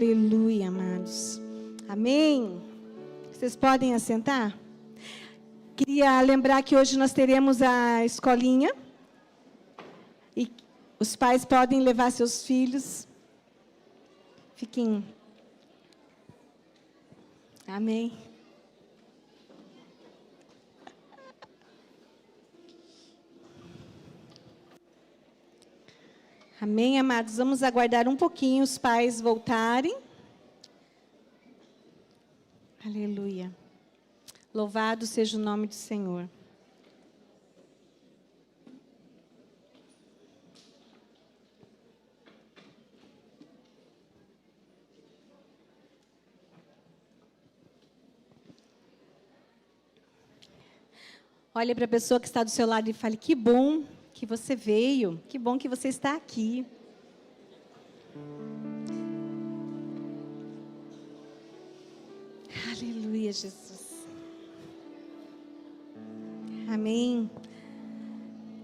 Aleluia, amados. Amém. Vocês podem assentar? Queria lembrar que hoje nós teremos a escolinha. E os pais podem levar seus filhos. Fiquem. Amém. Amém, amados? Vamos aguardar um pouquinho os pais voltarem. Aleluia. Louvado seja o nome do Senhor. Olhe para a pessoa que está do seu lado e fale: que bom que você veio, que bom que você está aqui. Aleluia, Jesus. Amém.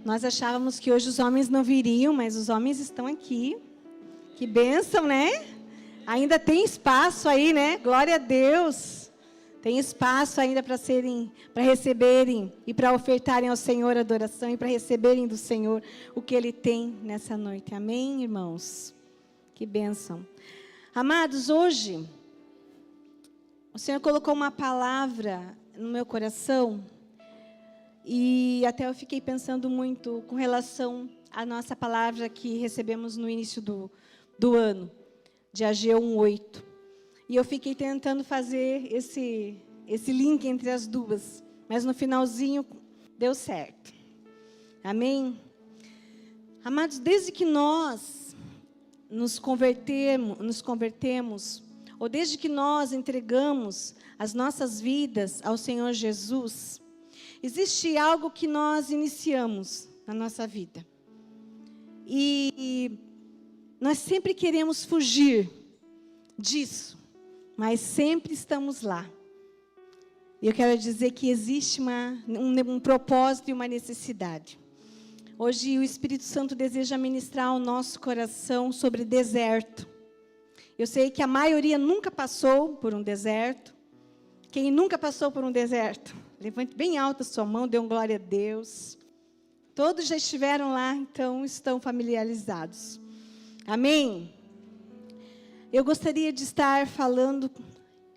Nós achávamos que hoje os homens não viriam, mas os homens estão aqui. Que bênção, né? Ainda tem espaço aí, né? Glória a Deus. Tem espaço ainda para receberem e para ofertarem ao Senhor adoração e para receberem do Senhor o que Ele tem nessa noite. Amém, irmãos? Que bênção. Amados, hoje, o Senhor colocou uma palavra no meu coração e até eu fiquei pensando muito com relação à nossa palavra que recebemos no início do ano, de Ageu 1:8. E eu fiquei tentando fazer esse link entre as duas. Mas no finalzinho deu certo. Amém? Amados, desde que nós nos convertemos, ou desde que nós entregamos as nossas vidas ao Senhor Jesus, existe algo que nós iniciamos na nossa vida. E nós sempre queremos fugir disso. Mas sempre estamos lá. E eu quero dizer que existe um propósito e uma necessidade. Hoje o Espírito Santo deseja ministrar ao nosso coração sobre deserto. Eu sei que a maioria nunca passou por um deserto. Quem nunca passou por um deserto? Levante bem alto a sua mão, dê um glória a Deus. Todos já estiveram lá, então estão familiarizados. Amém? Eu gostaria de estar falando,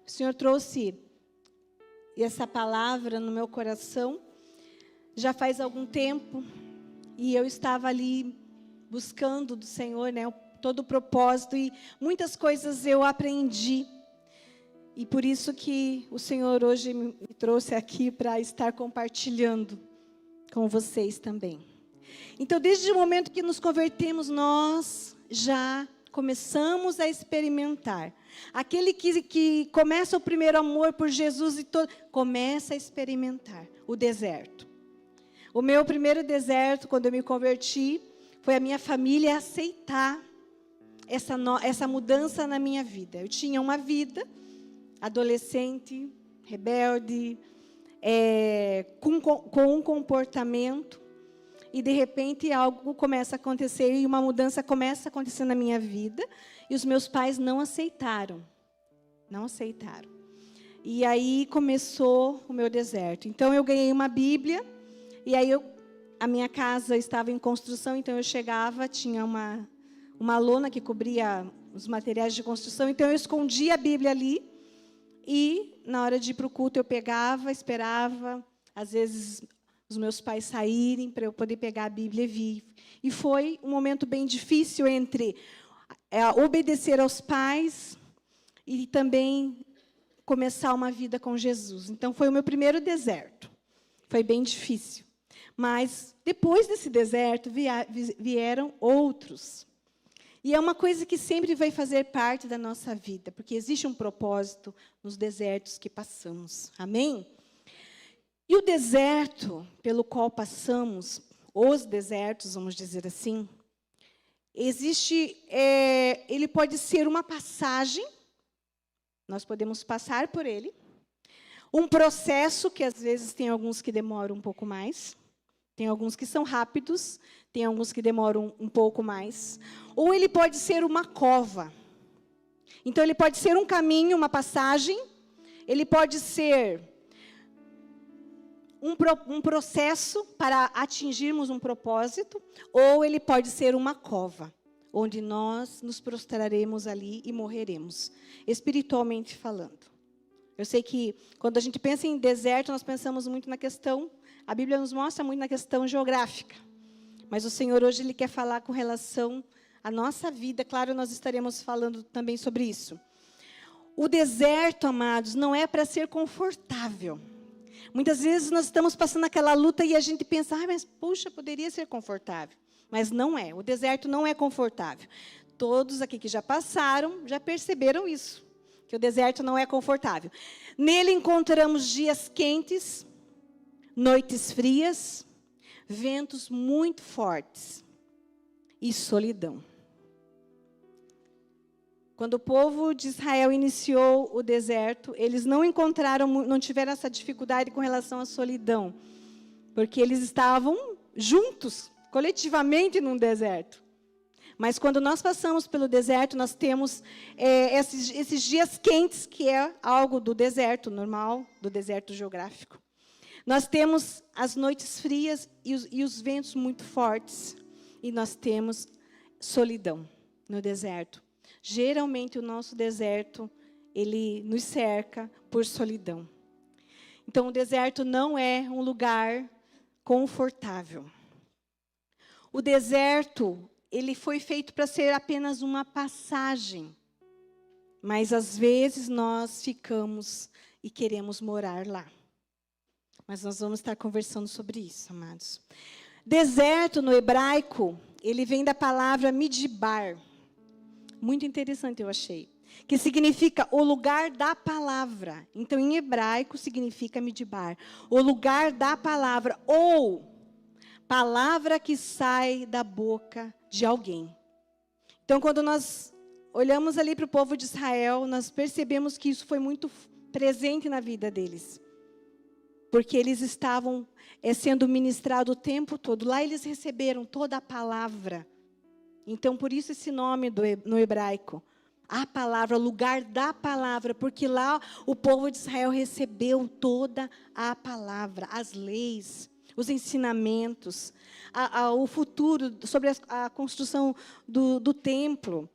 o Senhor trouxe essa palavra no meu coração, já faz algum tempo, e eu estava ali buscando do Senhor, né, todo o propósito, e muitas coisas eu aprendi, e por isso que o Senhor hoje me trouxe aqui para estar compartilhando com vocês também. Então, desde o momento que nos convertemos, nós já começamos a experimentar. Aquele que começa o primeiro amor por Jesus começa a experimentar o deserto. O meu primeiro deserto, quando eu me converti, foi a minha família aceitar essa mudança na minha vida. Eu tinha uma vida adolescente, rebelde, com um comportamento. E, de repente, algo começa a acontecer e uma mudança começa a acontecer na minha vida. E os meus pais não aceitaram. Não aceitaram. E aí começou o meu deserto. Então, eu ganhei uma Bíblia. E aí, a minha casa estava em construção. Então, eu chegava, tinha uma lona que cobria os materiais de construção. Então, eu escondia a Bíblia ali. E, na hora de ir para o culto, eu pegava, esperava. Às vezes, os meus pais saírem para eu poder pegar a Bíblia e vir. E foi um momento bem difícil entre obedecer aos pais e também começar uma vida com Jesus. Então, foi o meu primeiro deserto. Foi bem difícil. Mas, depois desse deserto, vieram outros. E é uma coisa que sempre vai fazer parte da nossa vida, porque existe um propósito nos desertos que passamos. Amém? E o deserto pelo qual passamos, os desertos, vamos dizer assim, ele pode ser uma passagem, nós podemos passar por ele, um processo, que às vezes tem alguns que demoram um pouco mais, tem alguns que são rápidos, tem alguns que demoram um pouco mais, ou ele pode ser uma cova. Então, ele pode ser um caminho, uma passagem, ele pode ser um processo para atingirmos um propósito, ou ele pode ser uma cova, onde nós nos prostraremos ali e morreremos, espiritualmente falando. Eu sei que quando a gente pensa em deserto, nós pensamos muito na questão, a Bíblia nos mostra muito na questão geográfica. Mas o Senhor hoje Ele quer falar com relação à nossa vida. Claro, nós estaremos falando também sobre isso. O deserto, amados, não é para ser confortável. Muitas vezes nós estamos passando aquela luta e a gente pensa, mas puxa, poderia ser confortável. Mas não é, o deserto não é confortável. Todos aqui que já passaram, já perceberam isso, que o deserto não é confortável. Nele encontramos dias quentes, noites frias, ventos muito fortes e solidão. Quando o povo de Israel iniciou o deserto, eles não tiveram essa dificuldade com relação à solidão, porque eles estavam juntos, coletivamente, num deserto. Mas quando nós passamos pelo deserto, nós temos esses dias quentes, que é algo do deserto normal, do deserto geográfico. Nós temos as noites frias e os ventos muito fortes. E nós temos solidão no deserto. Geralmente, o nosso deserto, ele nos cerca por solidão. Então, o deserto não é um lugar confortável. O deserto, ele foi feito para ser apenas uma passagem. Mas, às vezes, nós ficamos e queremos morar lá. Mas nós vamos estar conversando sobre isso, amados. Deserto, no hebraico, ele vem da palavra midbar. Muito interessante, eu achei. Que significa o lugar da palavra. Então, em hebraico, significa midbar. O lugar da palavra, ou palavra que sai da boca de alguém. Então, quando nós olhamos ali para o povo de Israel, nós percebemos que isso foi muito presente na vida deles. Porque eles estavam sendo ministrados o tempo todo. Lá eles receberam toda a palavra. Então, por isso esse nome no hebraico. A palavra, lugar da palavra. Porque lá o povo de Israel recebeu toda a palavra, as leis, os ensinamentos, o futuro, sobre a construção do templo.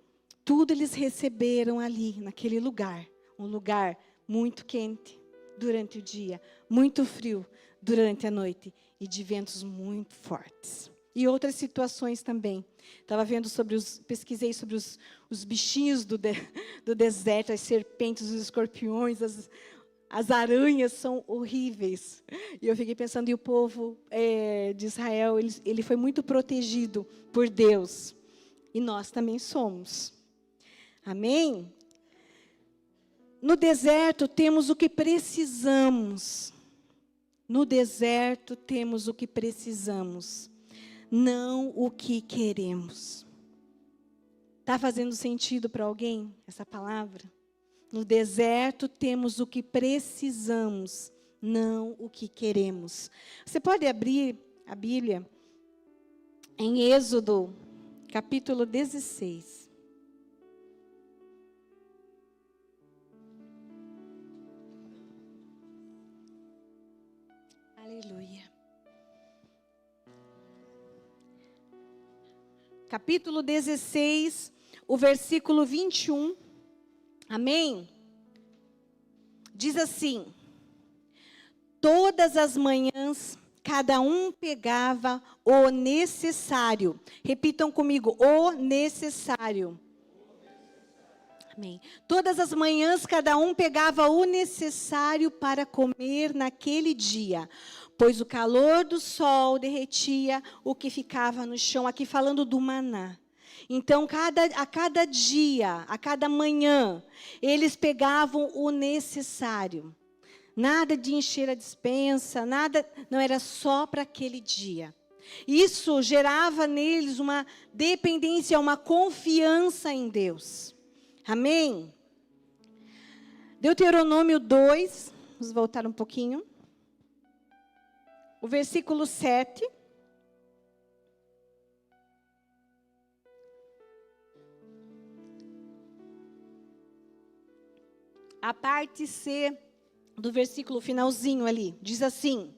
Tudo eles receberam ali, naquele lugar. Um lugar muito quente durante o dia, muito frio durante a noite e de ventos muito fortes. E outras situações também. Pesquisei sobre os bichinhos do deserto, as serpentes, os escorpiões, as aranhas são horríveis. E eu fiquei pensando, e o povo de Israel, ele foi muito protegido por Deus. E nós também somos. Amém? No deserto temos o que precisamos. No deserto temos o que precisamos, não o que queremos. Está fazendo sentido para alguém essa palavra? No deserto temos o que precisamos, não o que queremos. Você pode abrir a Bíblia em Êxodo, capítulo 16. Aleluia. Capítulo 16, o versículo 21. Amém? Diz assim: todas as manhãs, cada um pegava o necessário. Repitam comigo, o necessário. Amém. Todas as manhãs, cada um pegava o necessário para comer naquele dia, pois o calor do sol derretia o que ficava no chão. Aqui falando do maná. Então, a cada dia, a cada manhã, eles pegavam o necessário. Nada de encher a despensa, nada, não, era só para aquele dia. Isso gerava neles uma dependência, uma confiança em Deus. Amém? Deuteronômio 2, vamos voltar um pouquinho. O versículo 7. a parte C do versículo finalzinho ali. Diz assim: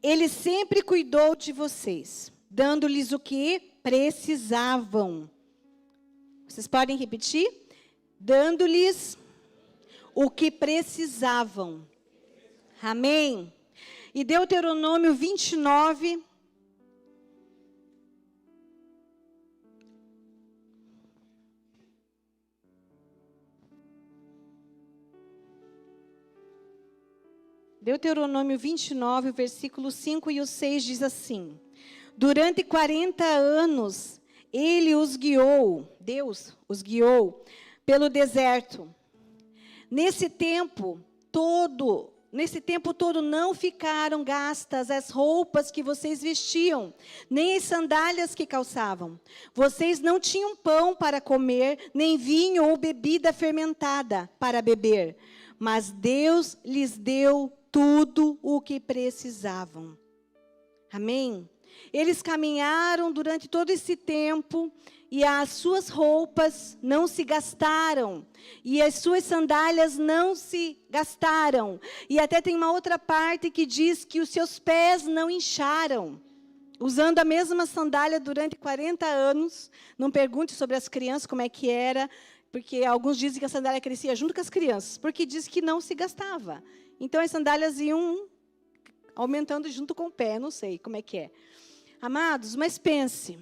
Ele sempre cuidou de vocês, dando-lhes o que precisavam. Vocês podem repetir? Dando-lhes o que precisavam. Amém? E Deuteronômio 29. Deuteronômio 29, versículo 5 e o 6 diz assim: Durante 40 anos, ele os guiou, Deus os guiou, pelo deserto. Nesse tempo todo não ficaram gastas as roupas que vocês vestiam, nem as sandálias que calçavam. Vocês não tinham pão para comer, nem vinho ou bebida fermentada para beber. Mas Deus lhes deu tudo o que precisavam. Amém? Eles caminharam durante todo esse tempo e as suas roupas não se gastaram. E as suas sandálias não se gastaram. E até tem uma outra parte que diz que os seus pés não incharam. Usando a mesma sandália durante 40 anos. Não pergunte sobre as crianças como é que era, porque alguns dizem que a sandália crescia junto com as crianças, porque diz que não se gastava. Então as sandálias iam aumentando junto com o pé, não sei como é que é. Amados, mas pense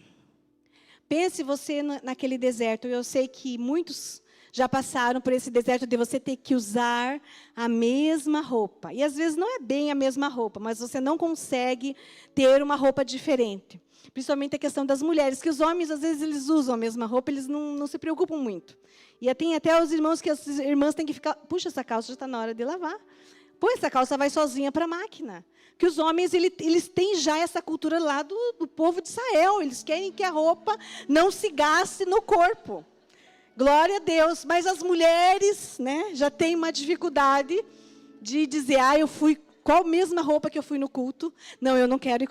você naquele deserto. Eu sei que muitos já passaram por esse deserto de você ter que usar a mesma roupa. E às vezes não é bem a mesma roupa, mas você não consegue ter uma roupa diferente. Principalmente a questão das mulheres, que os homens, às vezes, eles usam a mesma roupa, eles não se preocupam muito. E tem até os irmãos que as irmãs têm que ficar, puxa, essa calça já está na hora de lavar. Pô, essa calça vai sozinha para a máquina. Que os homens, eles têm já essa cultura lá do povo de Israel. Eles querem que a roupa não se gaste no corpo. Glória a Deus. Mas as mulheres, né, já têm uma dificuldade de dizer, eu fui, qual mesma roupa que eu fui no culto? Não, eu não quero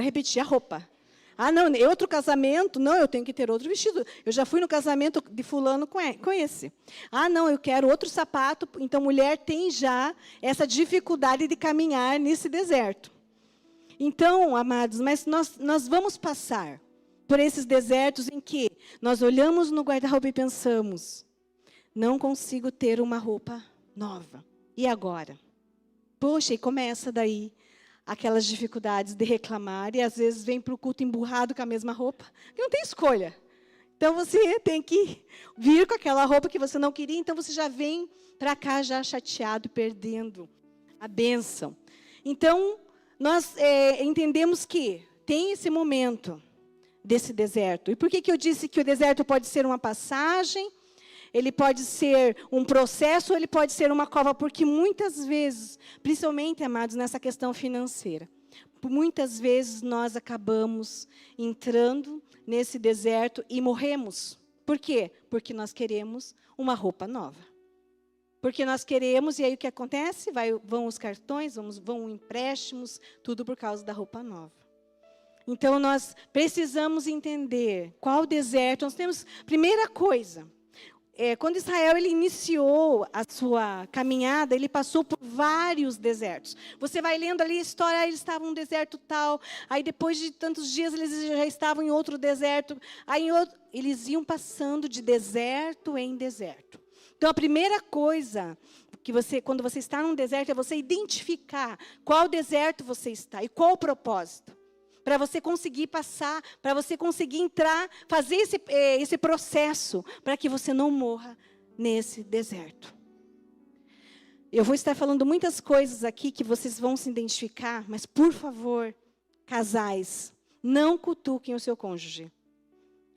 repetir a roupa. Não, outro casamento, não, eu tenho que ter outro vestido. Eu já fui no casamento de fulano com esse. Não, eu quero outro sapato. Então, mulher tem já essa dificuldade de caminhar nesse deserto. Então, amados, mas nós vamos passar por esses desertos em que nós olhamos no guarda-roupa e pensamos, não consigo ter uma roupa nova. E agora? Poxa, e começa daí aquelas dificuldades de reclamar, e às vezes vem para o culto emburrado com a mesma roupa, que não tem escolha. Então, você tem que vir com aquela roupa que você não queria, então você já vem para cá já chateado, perdendo a bênção. Então, nós entendemos que tem esse momento desse deserto. E por que eu disse que o deserto pode ser uma passagem, ele pode ser um processo, ou ele pode ser uma cova? Porque muitas vezes, principalmente, amados, nessa questão financeira, muitas vezes nós acabamos entrando nesse deserto e morremos. Por quê? Porque nós queremos uma roupa nova. Porque nós queremos, e aí o que acontece? Vão os cartões, vão empréstimos, tudo por causa da roupa nova. Então, nós precisamos entender qual deserto. Nós temos, primeira coisa, quando Israel ele iniciou a sua caminhada, ele passou por vários desertos. Você vai lendo ali a história, eles estavam em um deserto tal, aí depois de tantos dias eles já estavam em outro deserto, eles iam passando de deserto em deserto. Então, a primeira coisa que quando você está num deserto, é você identificar qual deserto você está e qual o propósito. Para você conseguir passar, para você conseguir entrar, fazer esse processo, para que você não morra nesse deserto. Eu vou estar falando muitas coisas aqui que vocês vão se identificar, mas, por favor, casais, não cutuquem o seu cônjuge.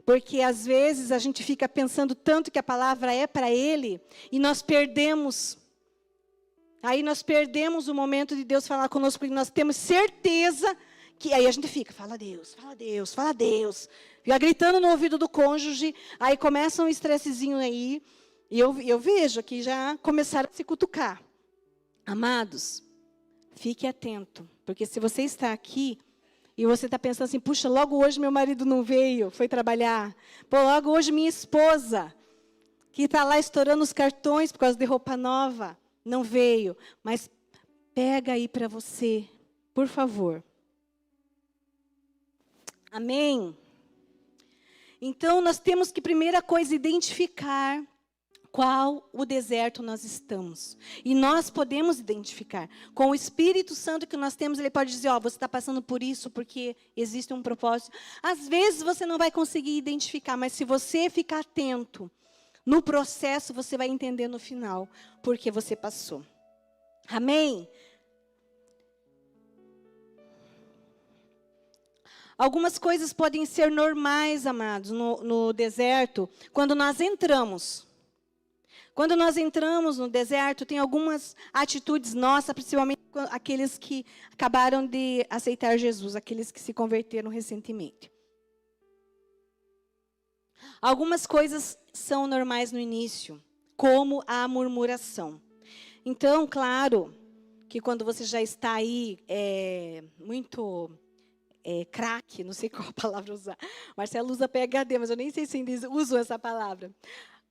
Porque, às vezes, a gente fica pensando tanto que a palavra é para ele, e nós perdemos. Aí nós perdemos o momento de Deus falar conosco, porque nós temos certeza que aí a gente fica, fala a Deus, fala a Deus, fala a Deus. Fica gritando no ouvido do cônjuge, aí começa um estressezinho aí, e eu vejo que já começaram a se cutucar. Amados, fique atento, porque se você está aqui, e você está pensando assim, puxa, logo hoje meu marido não veio, foi trabalhar. Pô, logo hoje minha esposa que está lá estourando os cartões por causa de roupa nova, não veio, mas pega aí para você, por favor. Amém? Então, nós temos que, primeira coisa, identificar qual o deserto nós estamos. E nós podemos identificar. Com o Espírito Santo que nós temos, ele pode dizer, você está passando por isso porque existe um propósito. Às vezes você não vai conseguir identificar, mas se você ficar atento no processo, você vai entender no final porque você passou. Amém? Algumas coisas podem ser normais, amados, no deserto, quando nós entramos. Quando nós entramos no deserto, tem algumas atitudes nossas, principalmente aqueles que acabaram de aceitar Jesus, aqueles que se converteram recentemente. Algumas coisas são normais no início, como a murmuração. Então, claro, que quando você já está aí muito craque, não sei qual palavra usar. Marcelo usa PhD, mas eu nem sei se ainda uso essa palavra.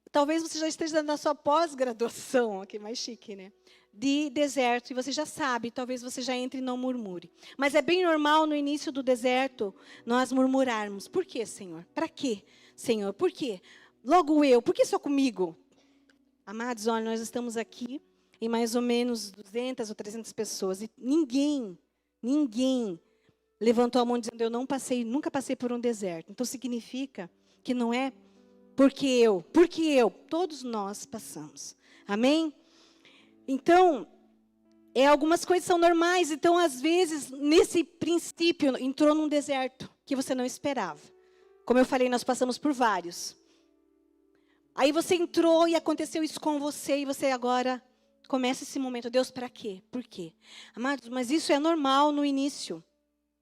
Talvez você já esteja na sua pós-graduação, que é mais chique, né? De deserto, e você já sabe, talvez você já entre e não murmure. Mas é bem normal no início do deserto nós murmurarmos. Por quê, Senhor? Para quê, Senhor? Por quê? Logo eu, por que só comigo? Amados, olha, nós estamos aqui em mais ou menos 200 ou 300 pessoas, e ninguém levantou a mão dizendo, eu nunca passei por um deserto. Então, significa que não é porque eu. Todos nós passamos. Amém? Então, algumas coisas são normais. Então, às vezes, nesse princípio, entrou num deserto que você não esperava. Como eu falei, nós passamos por vários. Aí você entrou e aconteceu isso com você, e você agora começa esse momento. Deus, para quê? Por quê? Amados, mas isso é normal no início.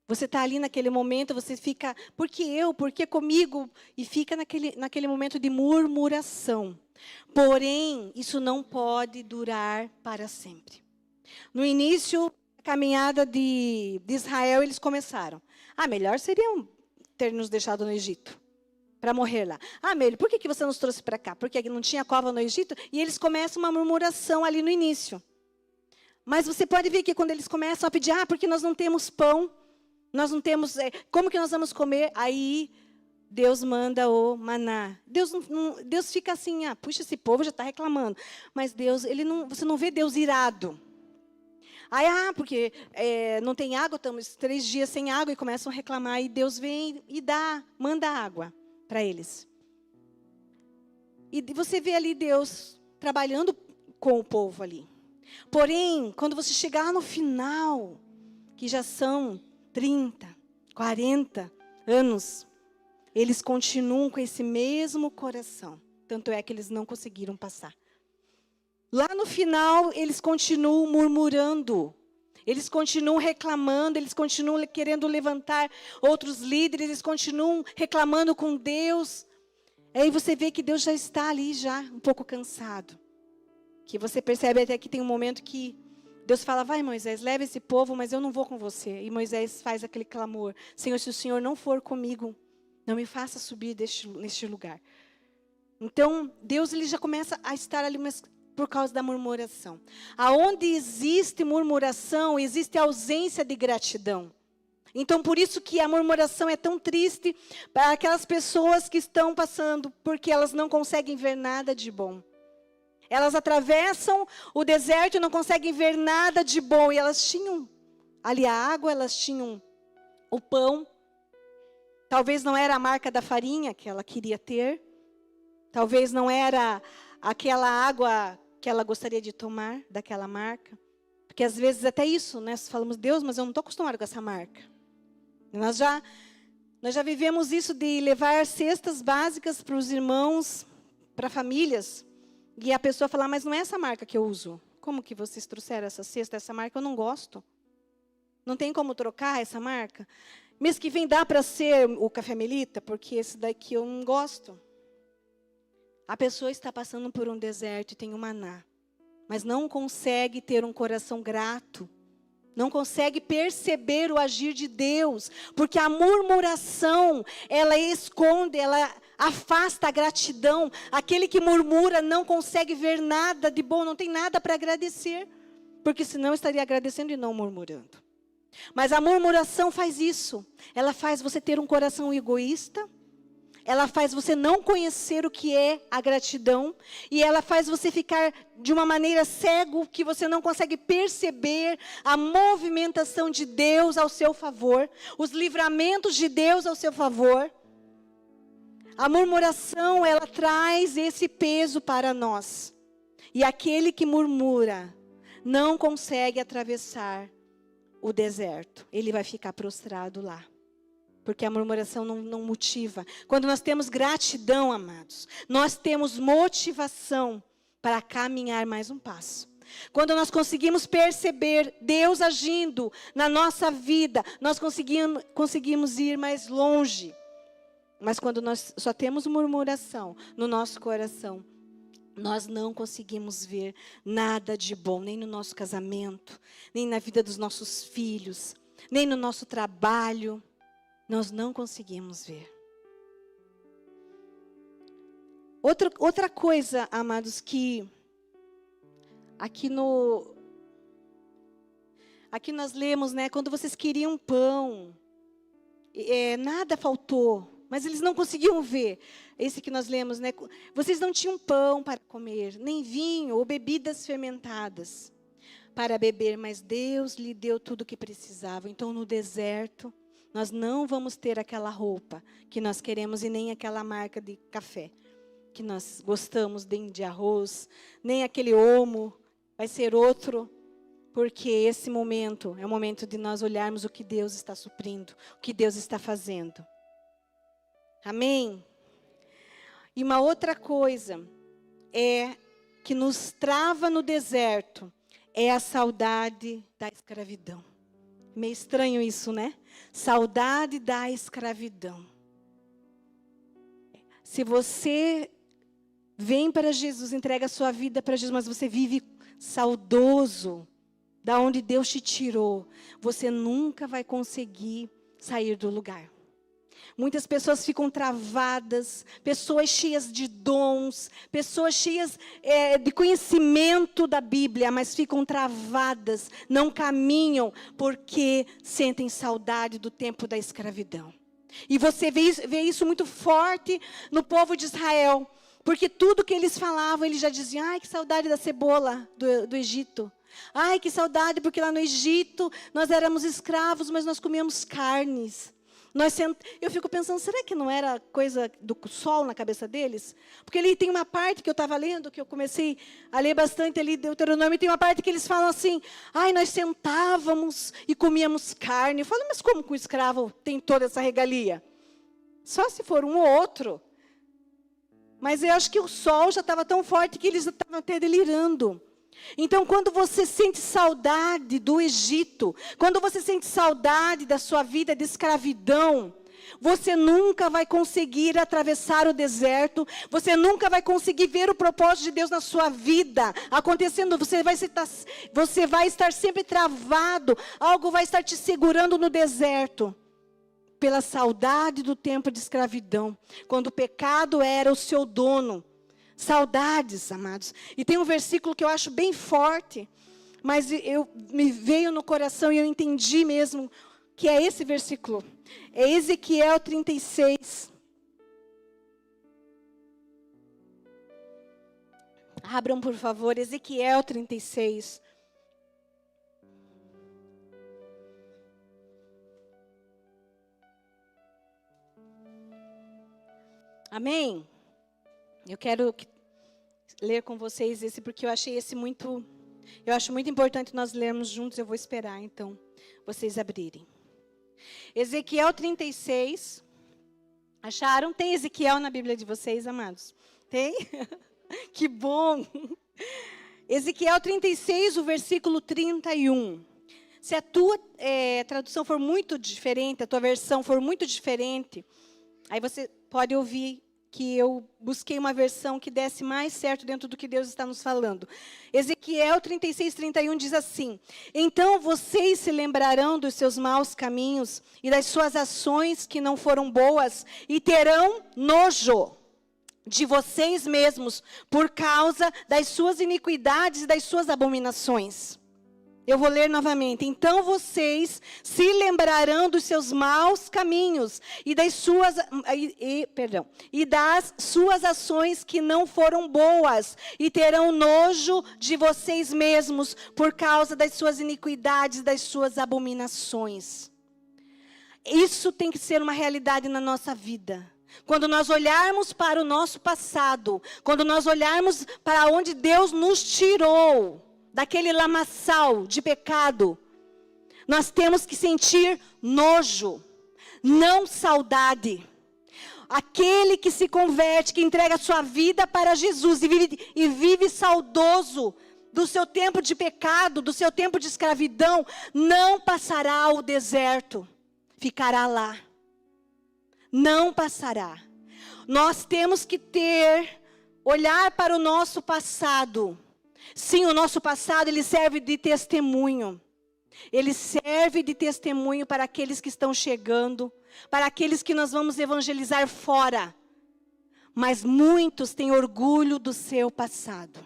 Você está ali naquele momento, você fica, por que eu? Por que comigo? E fica naquele momento de murmuração. Porém, isso não pode durar para sempre. No início da caminhada de Israel, eles começaram. Melhor seria ter nos deixado no Egito, para morrer lá. Melhor, por que você nos trouxe para cá? Porque não tinha cova no Egito? E eles começam uma murmuração ali no início. Mas você pode ver que quando eles começam a pedir, porque nós não temos pão, nós não temos, como que nós vamos comer? Aí Deus manda o maná. Deus fica assim, puxa, esse povo já está reclamando. Mas Deus, você não vê Deus irado. Aí, porque não tem água, estamos 3 dias sem água e começam a reclamar. E Deus vem e manda água para eles. E você vê ali Deus trabalhando com o povo ali. Porém, quando você chegar no final, que já são 30, 40 anos, eles continuam com esse mesmo coração. Tanto é que eles não conseguiram passar. Lá no final, eles continuam murmurando. Eles continuam reclamando, eles continuam querendo levantar outros líderes, eles continuam reclamando com Deus. Aí você vê que Deus já está ali, já um pouco cansado. Que você percebe até que tem um momento que Deus fala, vai Moisés, leva esse povo, mas eu não vou com você. E Moisés faz aquele clamor, Senhor, se o Senhor não for comigo, não me faça subir neste lugar. Então, Deus ele já começa a estar ali por causa da murmuração. Aonde existe murmuração, existe ausência de gratidão. Então, por isso que a murmuração é tão triste para aquelas pessoas que estão passando, porque elas não conseguem ver nada de bom. Elas atravessam o deserto e não conseguem ver nada de bom. E elas tinham ali a água, elas tinham o pão. Talvez não era a marca da farinha que ela queria ter. Talvez não era aquela água que ela gostaria de tomar, daquela marca. Porque às vezes até isso, né? Nós falamos, Deus, mas eu não estou acostumado com essa marca. Nós já vivemos isso de levar cestas básicas para os irmãos, para famílias. E a pessoa falar, mas não é essa marca que eu uso. Como que vocês trouxeram essa cesta? Essa marca eu não gosto. Não tem como trocar essa marca? Mês que vem dá para ser o Café Melita, porque esse daqui eu não gosto. A pessoa está passando por um deserto e tem um maná, mas não consegue ter um coração grato. Não consegue perceber o agir de Deus, porque a murmuração, ela esconde, ela afasta a gratidão. Aquele que murmura não consegue ver nada de bom, não tem nada para agradecer. Porque senão estaria agradecendo e não murmurando. Mas a murmuração faz isso. Ela faz você ter um coração egoísta. Ela faz você não conhecer o que é a gratidão. E ela faz você ficar de uma maneira cego, que você não consegue perceber a movimentação de Deus ao seu favor. Os livramentos de Deus ao seu favor. A murmuração, ela traz esse peso para nós. E aquele que murmura não consegue atravessar o deserto. Ele vai ficar prostrado lá. Porque a murmuração não motiva. Quando nós temos gratidão, amados, nós temos motivação para caminhar mais um passo. Quando nós conseguimos perceber Deus agindo na nossa vida, nós conseguimos ir mais longe. Mas quando nós só temos murmuração no nosso coração, nós não conseguimos ver nada de bom, nem no nosso casamento, nem na vida dos nossos filhos, nem no nosso trabalho. Nós não conseguimos ver. Outra coisa, amados, que aqui nós lemos, né? Quando vocês queriam pão, nada faltou, mas eles não conseguiam ver. Esse que nós lemos, né? Vocês não tinham pão para comer, nem vinho ou bebidas fermentadas para beber, mas Deus lhe deu tudo o que precisavam. Então, no deserto, nós não vamos ter aquela roupa que nós queremos e nem aquela marca de café que nós gostamos, nem de arroz, nem aquele omo. Vai ser outro, porque esse momento é o momento de nós olharmos o que Deus está suprindo, o que Deus está fazendo. Amém? E uma outra coisa que nos trava no deserto é a saudade da escravidão. Meio estranho isso, né? Saudade da escravidão. Se você vem para Jesus, entrega a sua vida para Jesus, mas você vive saudoso da onde Deus te tirou, você nunca vai conseguir sair do lugar. Muitas pessoas ficam travadas, pessoas cheias de dons, pessoas cheias de conhecimento da Bíblia, mas ficam travadas, não caminham, porque sentem saudade do tempo da escravidão. E você vê isso muito forte no povo de Israel, porque tudo que eles falavam, eles já diziam: ai, que saudade da cebola do Egito. Ai, que saudade, porque lá no Egito nós éramos escravos, mas nós comíamos carnes. Eu fico pensando, será que não era coisa do sol na cabeça deles? Porque ali tem uma parte que eu estava lendo, que eu comecei a ler bastante ali, Deuteronômio, tem uma parte que eles falam assim: ai, nós sentávamos e comíamos carne. Eu falo, mas como que o escravo tem toda essa regalia? Só se for um ou outro. Mas eu acho que o sol já estava tão forte que eles estavam até delirando. Então, quando você sente saudade do Egito, quando você sente saudade da sua vida de escravidão, você nunca vai conseguir atravessar o deserto, você nunca vai conseguir ver o propósito de Deus na sua vida acontecendo, você vai estar sempre travado, algo vai estar te segurando no deserto, pela saudade do tempo de escravidão, quando o pecado era o seu dono. Saudades, amados. E tem um versículo que eu acho bem forte, mas me veio no coração e eu entendi mesmo que é esse versículo. É Ezequiel 36. Abram, por favor, Ezequiel 36. Amém? Eu quero ler com vocês esse, porque eu achei esse muito... Eu acho muito importante nós lermos juntos, eu vou esperar, então, vocês abrirem. Ezequiel 36. Acharam? Tem Ezequiel na Bíblia de vocês, amados? Tem? Que bom! Ezequiel 36, o versículo 31. Se a tua tradução for muito diferente, a tua versão for muito diferente, aí você pode ouvir que eu busquei uma versão que desse mais certo dentro do que Deus está nos falando. Ezequiel 36:31 diz assim: então vocês se lembrarão dos seus maus caminhos e das suas ações que não foram boas, e terão nojo de vocês mesmos por causa das suas iniquidades e das suas abominações. Eu vou ler novamente. Então vocês se lembrarão dos seus maus caminhos e das suas ações que não foram boas, e terão nojo de vocês mesmos por causa das suas iniquidades e das suas abominações. Isso tem que ser uma realidade na nossa vida. Quando nós olharmos para o nosso passado, quando nós olharmos para onde Deus nos tirou, daquele lamaçal de pecado, nós temos que sentir nojo, não saudade. Aquele que se converte, que entrega a sua vida para Jesus e vive saudoso do seu tempo de pecado, do seu tempo de escravidão, não passará o deserto, ficará lá. Não passará. Nós temos que olhar para o nosso passado. Sim, o nosso passado, ele serve de testemunho. Ele serve de testemunho para aqueles que estão chegando, para aqueles que nós vamos evangelizar fora. Mas muitos têm orgulho do seu passado.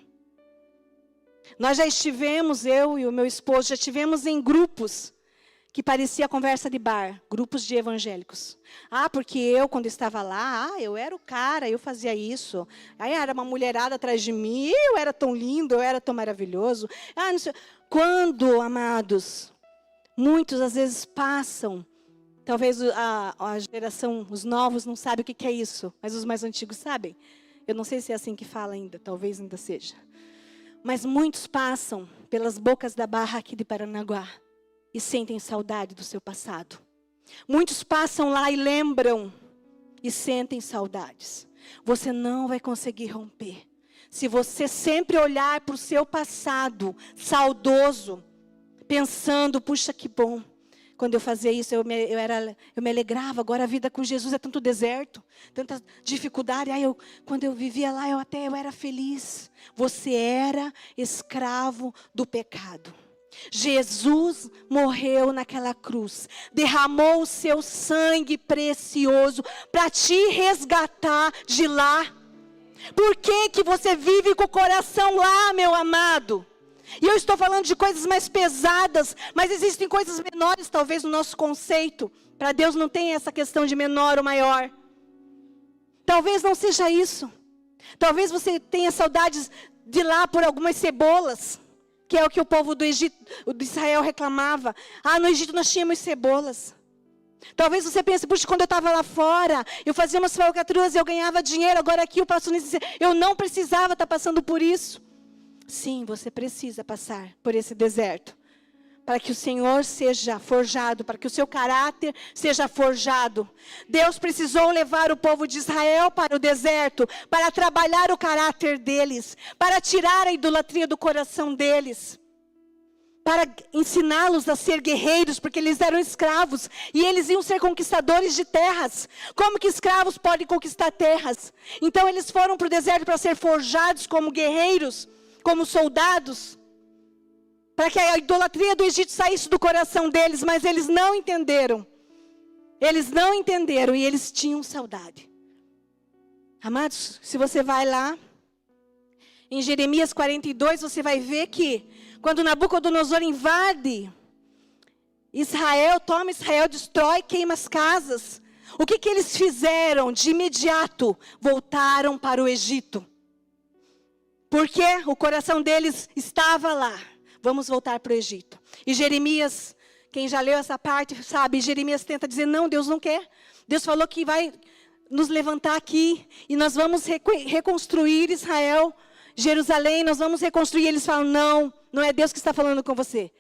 Nós já estivemos, eu e o meu esposo, já estivemos em grupos que parecia conversa de bar, grupos de evangélicos. Porque eu, quando estava lá, eu era o cara, eu fazia isso. Aí era uma mulherada atrás de mim, eu era tão lindo, eu era tão maravilhoso. Não sei. Quando, amados, muitos às vezes passam, talvez a geração, os novos não sabem o que é isso, mas os mais antigos sabem. Eu não sei se é assim que fala ainda, talvez ainda seja. Mas muitos passam pelas bocas da barra aqui de Paranaguá e sentem saudade do seu passado. Muitos passam lá e lembram e sentem saudades. Você não vai conseguir romper se você sempre olhar para o seu passado saudoso, pensando, puxa, que bom. Quando eu fazia isso, eu me alegrava. Agora a vida com Jesus é tanto deserto, tanta dificuldade. Quando eu vivia lá, eu era feliz. Você era escravo do pecado. Jesus morreu naquela cruz, derramou o seu sangue precioso para te resgatar de lá. Por que você vive com o coração lá, meu amado? E eu estou falando de coisas mais pesadas, mas existem coisas menores talvez no nosso conceito. Para Deus não tem essa questão de menor ou maior. Talvez não seja isso. Talvez você tenha saudades de lá por algumas cebolas, que é o que o povo do Egito, de Israel reclamava. No Egito nós tínhamos cebolas. Talvez você pense, puxa, quando eu estava lá fora, eu fazia umas falcatruas e eu ganhava dinheiro. Agora aqui o pastor disse, eu não precisava estar passando por isso. Sim, você precisa passar por esse deserto, para que o Senhor seja forjado, para que o seu caráter seja forjado. Deus precisou levar o povo de Israel para o deserto, para trabalhar o caráter deles, para tirar a idolatria do coração deles, para ensiná-los a ser guerreiros, porque eles eram escravos, e eles iam ser conquistadores de terras. Como que escravos podem conquistar terras? Então eles foram para o deserto para ser forjados como guerreiros, como soldados, para que a idolatria do Egito saísse do coração deles, mas eles não entenderam. Eles não entenderam e eles tinham saudade. Amados, se você vai lá, em Jeremias 42, você vai ver que, quando Nabucodonosor invade Israel, toma Israel, destrói, queima as casas. O que eles fizeram de imediato? Voltaram para o Egito. Porque o coração deles estava lá. Vamos voltar para o Egito. E Jeremias, quem já leu essa parte sabe, Jeremias tenta dizer, não, Deus não quer. Deus falou que vai nos levantar aqui e nós vamos reconstruir Israel, Jerusalém, nós vamos reconstruir. Eles falam, não é Deus que está falando com você.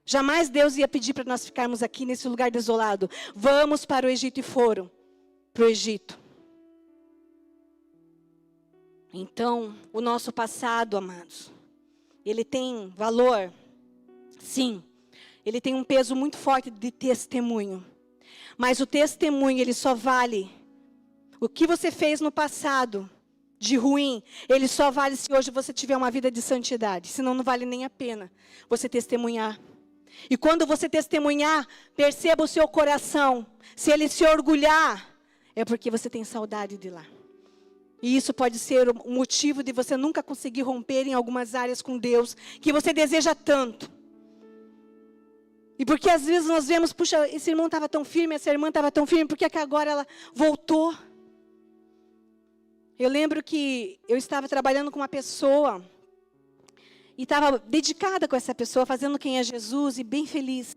Jamais Deus ia pedir para nós ficarmos aqui nesse lugar desolado. Vamos para o Egito, e foram para o Egito. Então, o nosso passado, amados, ele tem valor, sim, ele tem um peso muito forte de testemunho. Mas o testemunho, ele só vale, O que você fez no passado de ruim, ele só vale se hoje você tiver uma vida de santidade. Senão não vale nem a pena você testemunhar. E quando você testemunhar, perceba o seu coração. Se ele se orgulhar, é porque você tem saudade de lá. E isso pode ser o motivo de você nunca conseguir romper em algumas áreas com Deus, que você deseja tanto. E porque às vezes nós vemos, puxa, esse irmão estava tão firme, essa irmã estava tão firme, por que agora ela voltou? Eu lembro que eu estava trabalhando com uma pessoa, e estava dedicada com essa pessoa, fazendo quem é Jesus, e bem feliz.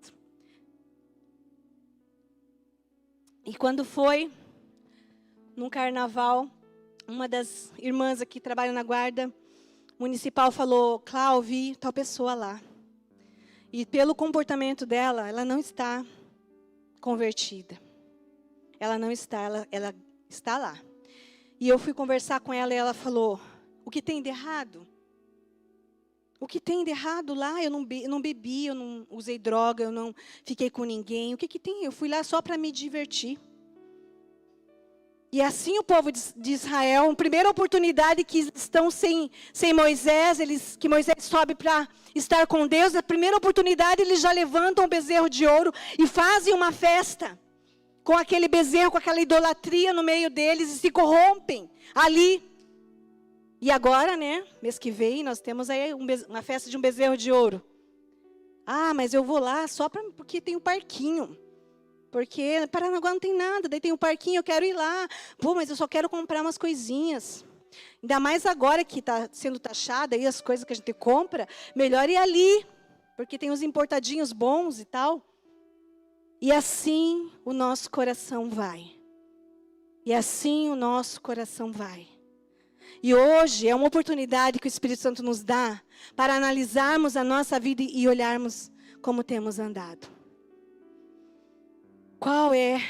E quando foi, num carnaval, uma das irmãs aqui que trabalha na guarda municipal falou, Cláudia, vi tal pessoa lá. E pelo comportamento dela, ela não está convertida. Ela não está, ela está lá. E eu fui conversar com ela e ela falou, o que tem de errado? O que tem de errado lá? Eu não bebi, eu não usei droga, eu não fiquei com ninguém. O que tem? Eu fui lá só para me divertir. E assim o povo de Israel, a primeira oportunidade que estão sem Moisés, que Moisés sobe para estar com Deus, a primeira oportunidade eles já levantam um bezerro de ouro e fazem uma festa com aquele bezerro, com aquela idolatria no meio deles e se corrompem ali. E agora, né, mês que vem, nós temos aí uma festa de um bezerro de ouro. Ah, mas eu vou lá só porque tem um parquinho. Porque Paranaguá não tem nada, daí tem um parquinho, eu quero ir lá. Pô, mas eu só quero comprar umas coisinhas. Ainda mais agora que está sendo taxada aí as coisas que a gente compra, melhor ir ali, porque tem os importadinhos bons e tal. E assim o nosso coração vai. E assim o nosso coração vai. E hoje é uma oportunidade que o Espírito Santo nos dá para analisarmos a nossa vida e olharmos como temos andado. Qual é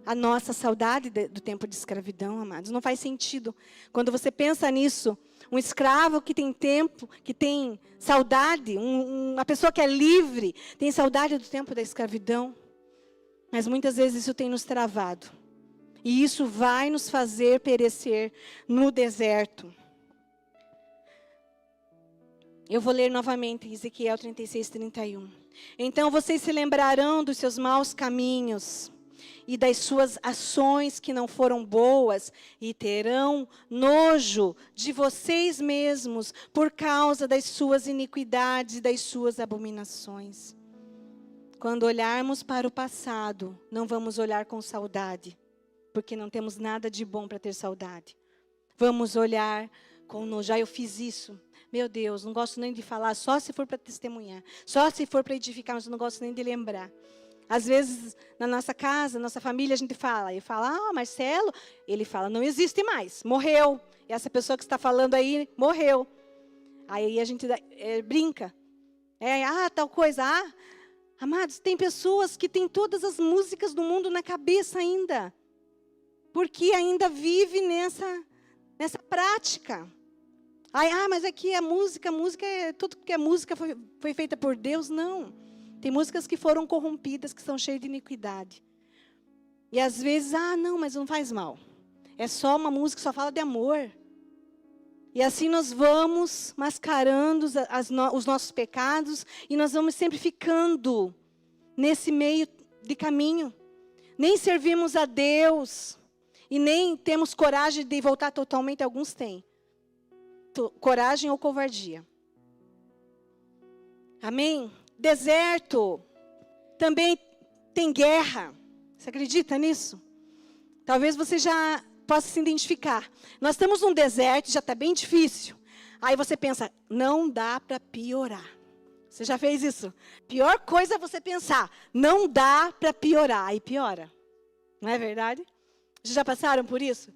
a nossa saudade do tempo de escravidão, amados? Não faz sentido. Quando você pensa nisso, um escravo que tem tempo, que tem saudade, uma pessoa que é livre, tem saudade do tempo da escravidão. Mas muitas vezes isso tem nos travado. E isso vai nos fazer perecer no deserto. Eu vou ler novamente Ezequiel 36, 31. Então vocês se lembrarão dos seus maus caminhos e das suas ações que não foram boas, e terão nojo de vocês mesmos por causa das suas iniquidades e das suas abominações. Quando olharmos para o passado, não vamos olhar com saudade, porque não temos nada de bom para ter saudade. Vamos olhar com nojo. Eu fiz isso. Meu Deus, não gosto nem de falar, só se for para testemunhar. Só se for para edificar, mas eu não gosto nem de lembrar. Às vezes, na nossa casa, nossa família, a gente fala. Eu falo, Marcelo, ele fala, não existe mais, morreu. E essa pessoa que está falando aí, morreu. Aí a gente brinca. Tal coisa, amados, tem pessoas que têm todas as músicas do mundo na cabeça ainda. Porque ainda vive nessa prática. Mas aqui a música é tudo que a música foi feita por Deus. Não. Tem músicas que foram corrompidas, que são cheias de iniquidade. E às vezes, não, mas não faz mal. É só uma música que só fala de amor. E assim nós vamos mascarando os nossos pecados e nós vamos sempre ficando nesse meio de caminho. Nem servimos a Deus e nem temos coragem de voltar totalmente. Alguns têm. Coragem ou covardia. Amém? Deserto também tem guerra. Você acredita nisso? Talvez você já possa se identificar. Nós estamos num deserto, já está bem difícil. Aí você pensa, não dá para piorar. Você já fez isso? Pior coisa é você pensar, não dá para piorar. Aí piora. Não é verdade? Vocês já passaram por isso?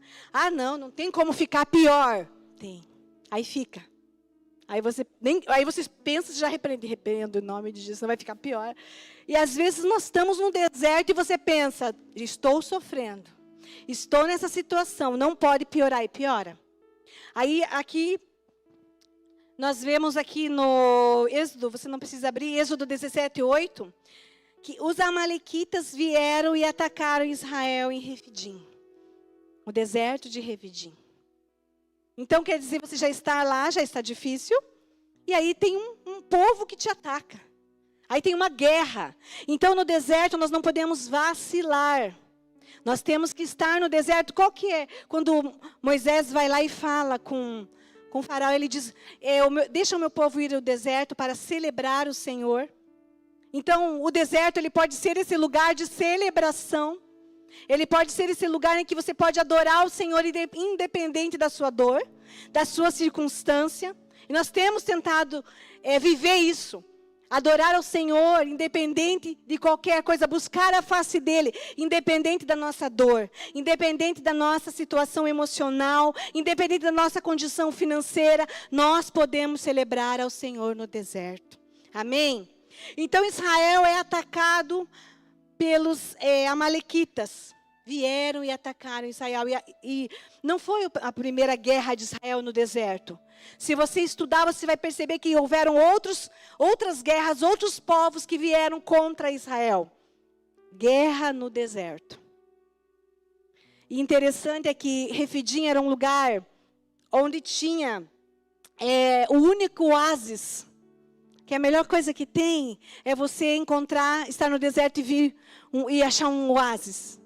Não tem como ficar pior. Tem. Aí fica. Aí você pensa, já repreende o nome de Jesus, não vai ficar pior. E às vezes nós estamos num deserto e você pensa, estou sofrendo. Estou nessa situação, não pode piorar, e piora. Aí aqui, nós vemos aqui no Êxodo, você não precisa abrir, Êxodo 17, 8, que os amalequitas vieram e atacaram Israel em Refidim. O deserto de Refidim. Então, quer dizer, você já está lá, já está difícil. E aí tem um povo que te ataca. Aí tem uma guerra. Então, no deserto, nós não podemos vacilar. Nós temos que estar no deserto. Qual que é? Quando Moisés vai lá e fala com o faraó, ele diz, deixa o meu povo ir ao deserto para celebrar o Senhor. Então, o deserto, ele pode ser esse lugar de celebração. Ele pode ser esse lugar em que você pode adorar o Senhor independente da sua dor, da sua circunstância. E nós temos tentado viver isso. Adorar ao Senhor, independente de qualquer coisa, buscar a face dEle, independente da nossa dor, independente da nossa situação emocional, independente da nossa condição financeira, nós podemos celebrar ao Senhor no deserto. Amém? Então Israel é atacado pelos amalequitas. Vieram e atacaram Israel. E não foi a primeira guerra de Israel no deserto. Se você estudar, você vai perceber que houveram outras guerras, outros povos que vieram contra Israel. Guerra no deserto. E interessante é que Refidim era um lugar onde tinha o único oásis. Que a melhor coisa que tem é você estar no deserto e achar um oásis.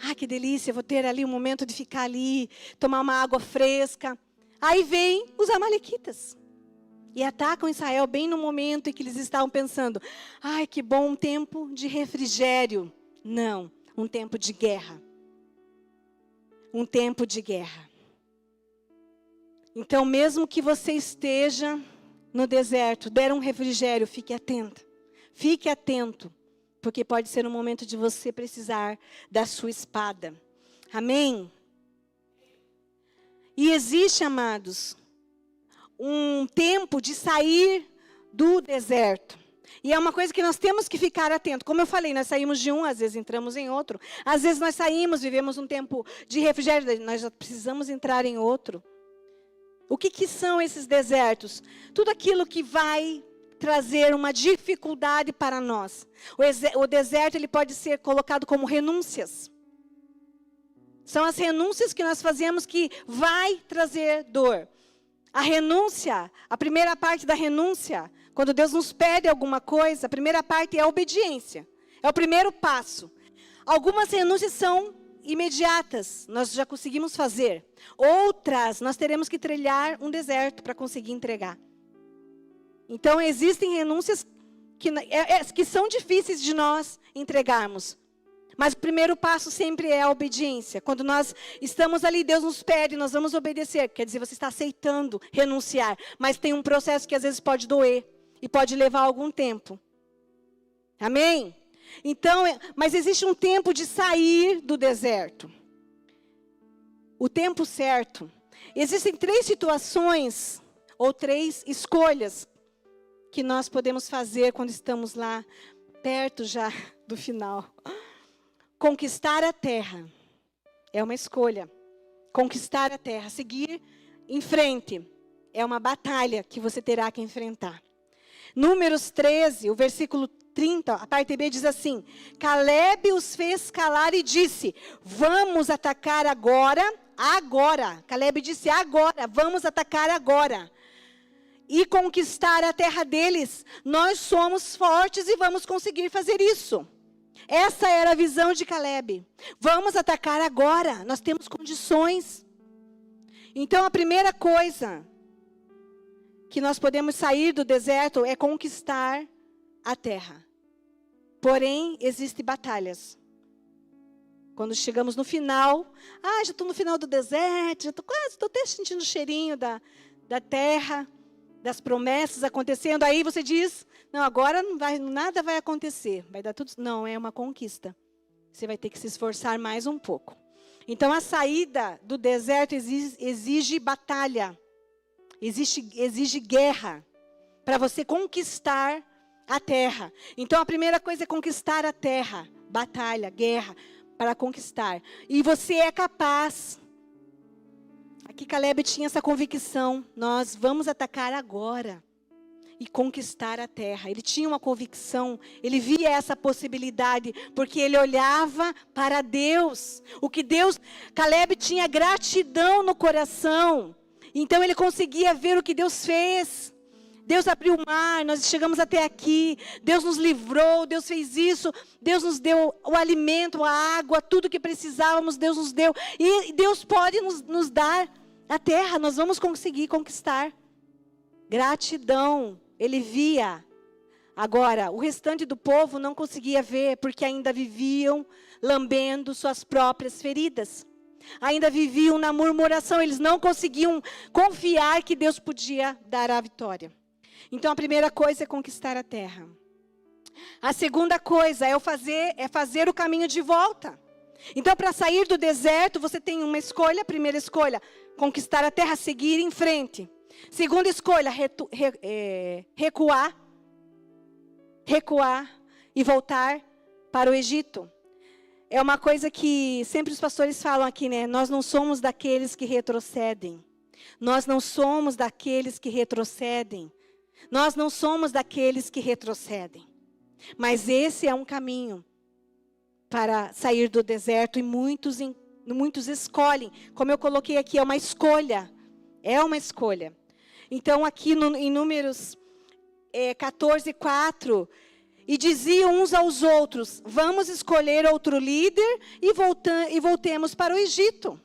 Ah, que delícia, vou ter ali um momento de ficar ali, tomar uma água fresca. Aí vêm os amalequitas e atacam Israel bem no momento em que eles estavam pensando, ai, que bom, um tempo de refrigério. Não, um tempo de guerra. Um tempo de guerra. Então, mesmo que você esteja no deserto, der um refrigério, fique atento. Fique atento, porque pode ser um momento de você precisar da sua espada. Amém? E existe, amados, um tempo de sair do deserto. E é uma coisa que nós temos que ficar atento. Como eu falei, nós saímos de um, às vezes entramos em outro. Às vezes nós saímos, vivemos um tempo de refrigério, nós já precisamos entrar em outro. O que são esses desertos? Tudo aquilo que vai trazer uma dificuldade para nós. O deserto ele pode ser colocado como renúncias. São as renúncias que nós fazemos que vai trazer dor. A renúncia, a primeira parte da renúncia, quando Deus nos pede alguma coisa, a primeira parte é a obediência. É o primeiro passo. Algumas renúncias são imediatas, nós já conseguimos fazer. Outras, nós teremos que trilhar um deserto para conseguir entregar. Então, existem renúncias que são difíceis de nós entregarmos. Mas o primeiro passo sempre é a obediência. Quando nós estamos ali, Deus nos pede, nós vamos obedecer. Quer dizer, você está aceitando renunciar. Mas tem um processo que às vezes pode doer. E pode levar algum tempo. Amém? Então, mas existe um tempo de sair do deserto. O tempo certo. Existem 3 situações, ou 3 escolhas, que nós podemos fazer quando estamos lá, perto já do final. Conquistar a terra. É uma escolha. Conquistar a terra. Seguir em frente. É uma batalha que você terá que enfrentar. Números 13, o versículo 30, a parte B diz assim: Calebe os fez calar e disse, vamos atacar agora. Calebe disse agora, vamos atacar agora. E conquistar a terra deles. Nós somos fortes e vamos conseguir fazer isso. Essa era a visão de Calebe. Vamos atacar agora, nós temos condições. Então a primeira coisa que nós podemos sair do deserto é conquistar a terra. Porém, existem batalhas. Quando chegamos no final, já estou no final do deserto, já estou até sentindo o cheirinho da terra, das promessas acontecendo. Aí você diz, não, agora nada vai acontecer, vai dar tudo. Não, é uma conquista. Você vai ter que se esforçar mais um pouco. Então, a saída do deserto exige batalha. Exige guerra para você conquistar a terra. Então, a primeira coisa é conquistar a terra. Batalha, guerra, para conquistar. E você é capaz. Aqui Calebe tinha essa convicção. Nós vamos atacar agora. e conquistar a terra. Ele tinha uma convicção, ele via essa possibilidade, porque ele olhava para Deus. Caleb tinha gratidão no coração. Então ele conseguia ver o que Deus fez. Deus abriu o mar, nós chegamos até aqui. Deus nos livrou, Deus fez isso. Deus nos deu o alimento, a água, tudo que precisávamos, Deus nos deu. E Deus pode nos dar a terra, nós vamos conseguir conquistar. Gratidão, ele via. Agora, o restante do povo não conseguia ver, porque ainda viviam lambendo suas próprias feridas. Ainda viviam na murmuração, eles não conseguiam confiar que Deus podia dar a vitória. Então, a primeira coisa é conquistar a terra. A segunda coisa é fazer o caminho de volta. Então, para sair do deserto, você tem uma escolha. Primeira escolha, conquistar a terra, seguir em frente. Segunda escolha, recuar e voltar para o Egito. É uma coisa que sempre os pastores falam aqui, né? Nós não somos daqueles que retrocedem. Nós não somos daqueles que retrocedem. Nós não somos daqueles que retrocedem. Mas esse é um caminho para sair do deserto e muitos escolhem. Como eu coloquei aqui, é uma escolha. É uma escolha. Então aqui em Números 14:4, e diziam uns aos outros: vamos escolher outro líder e voltemos para o Egito.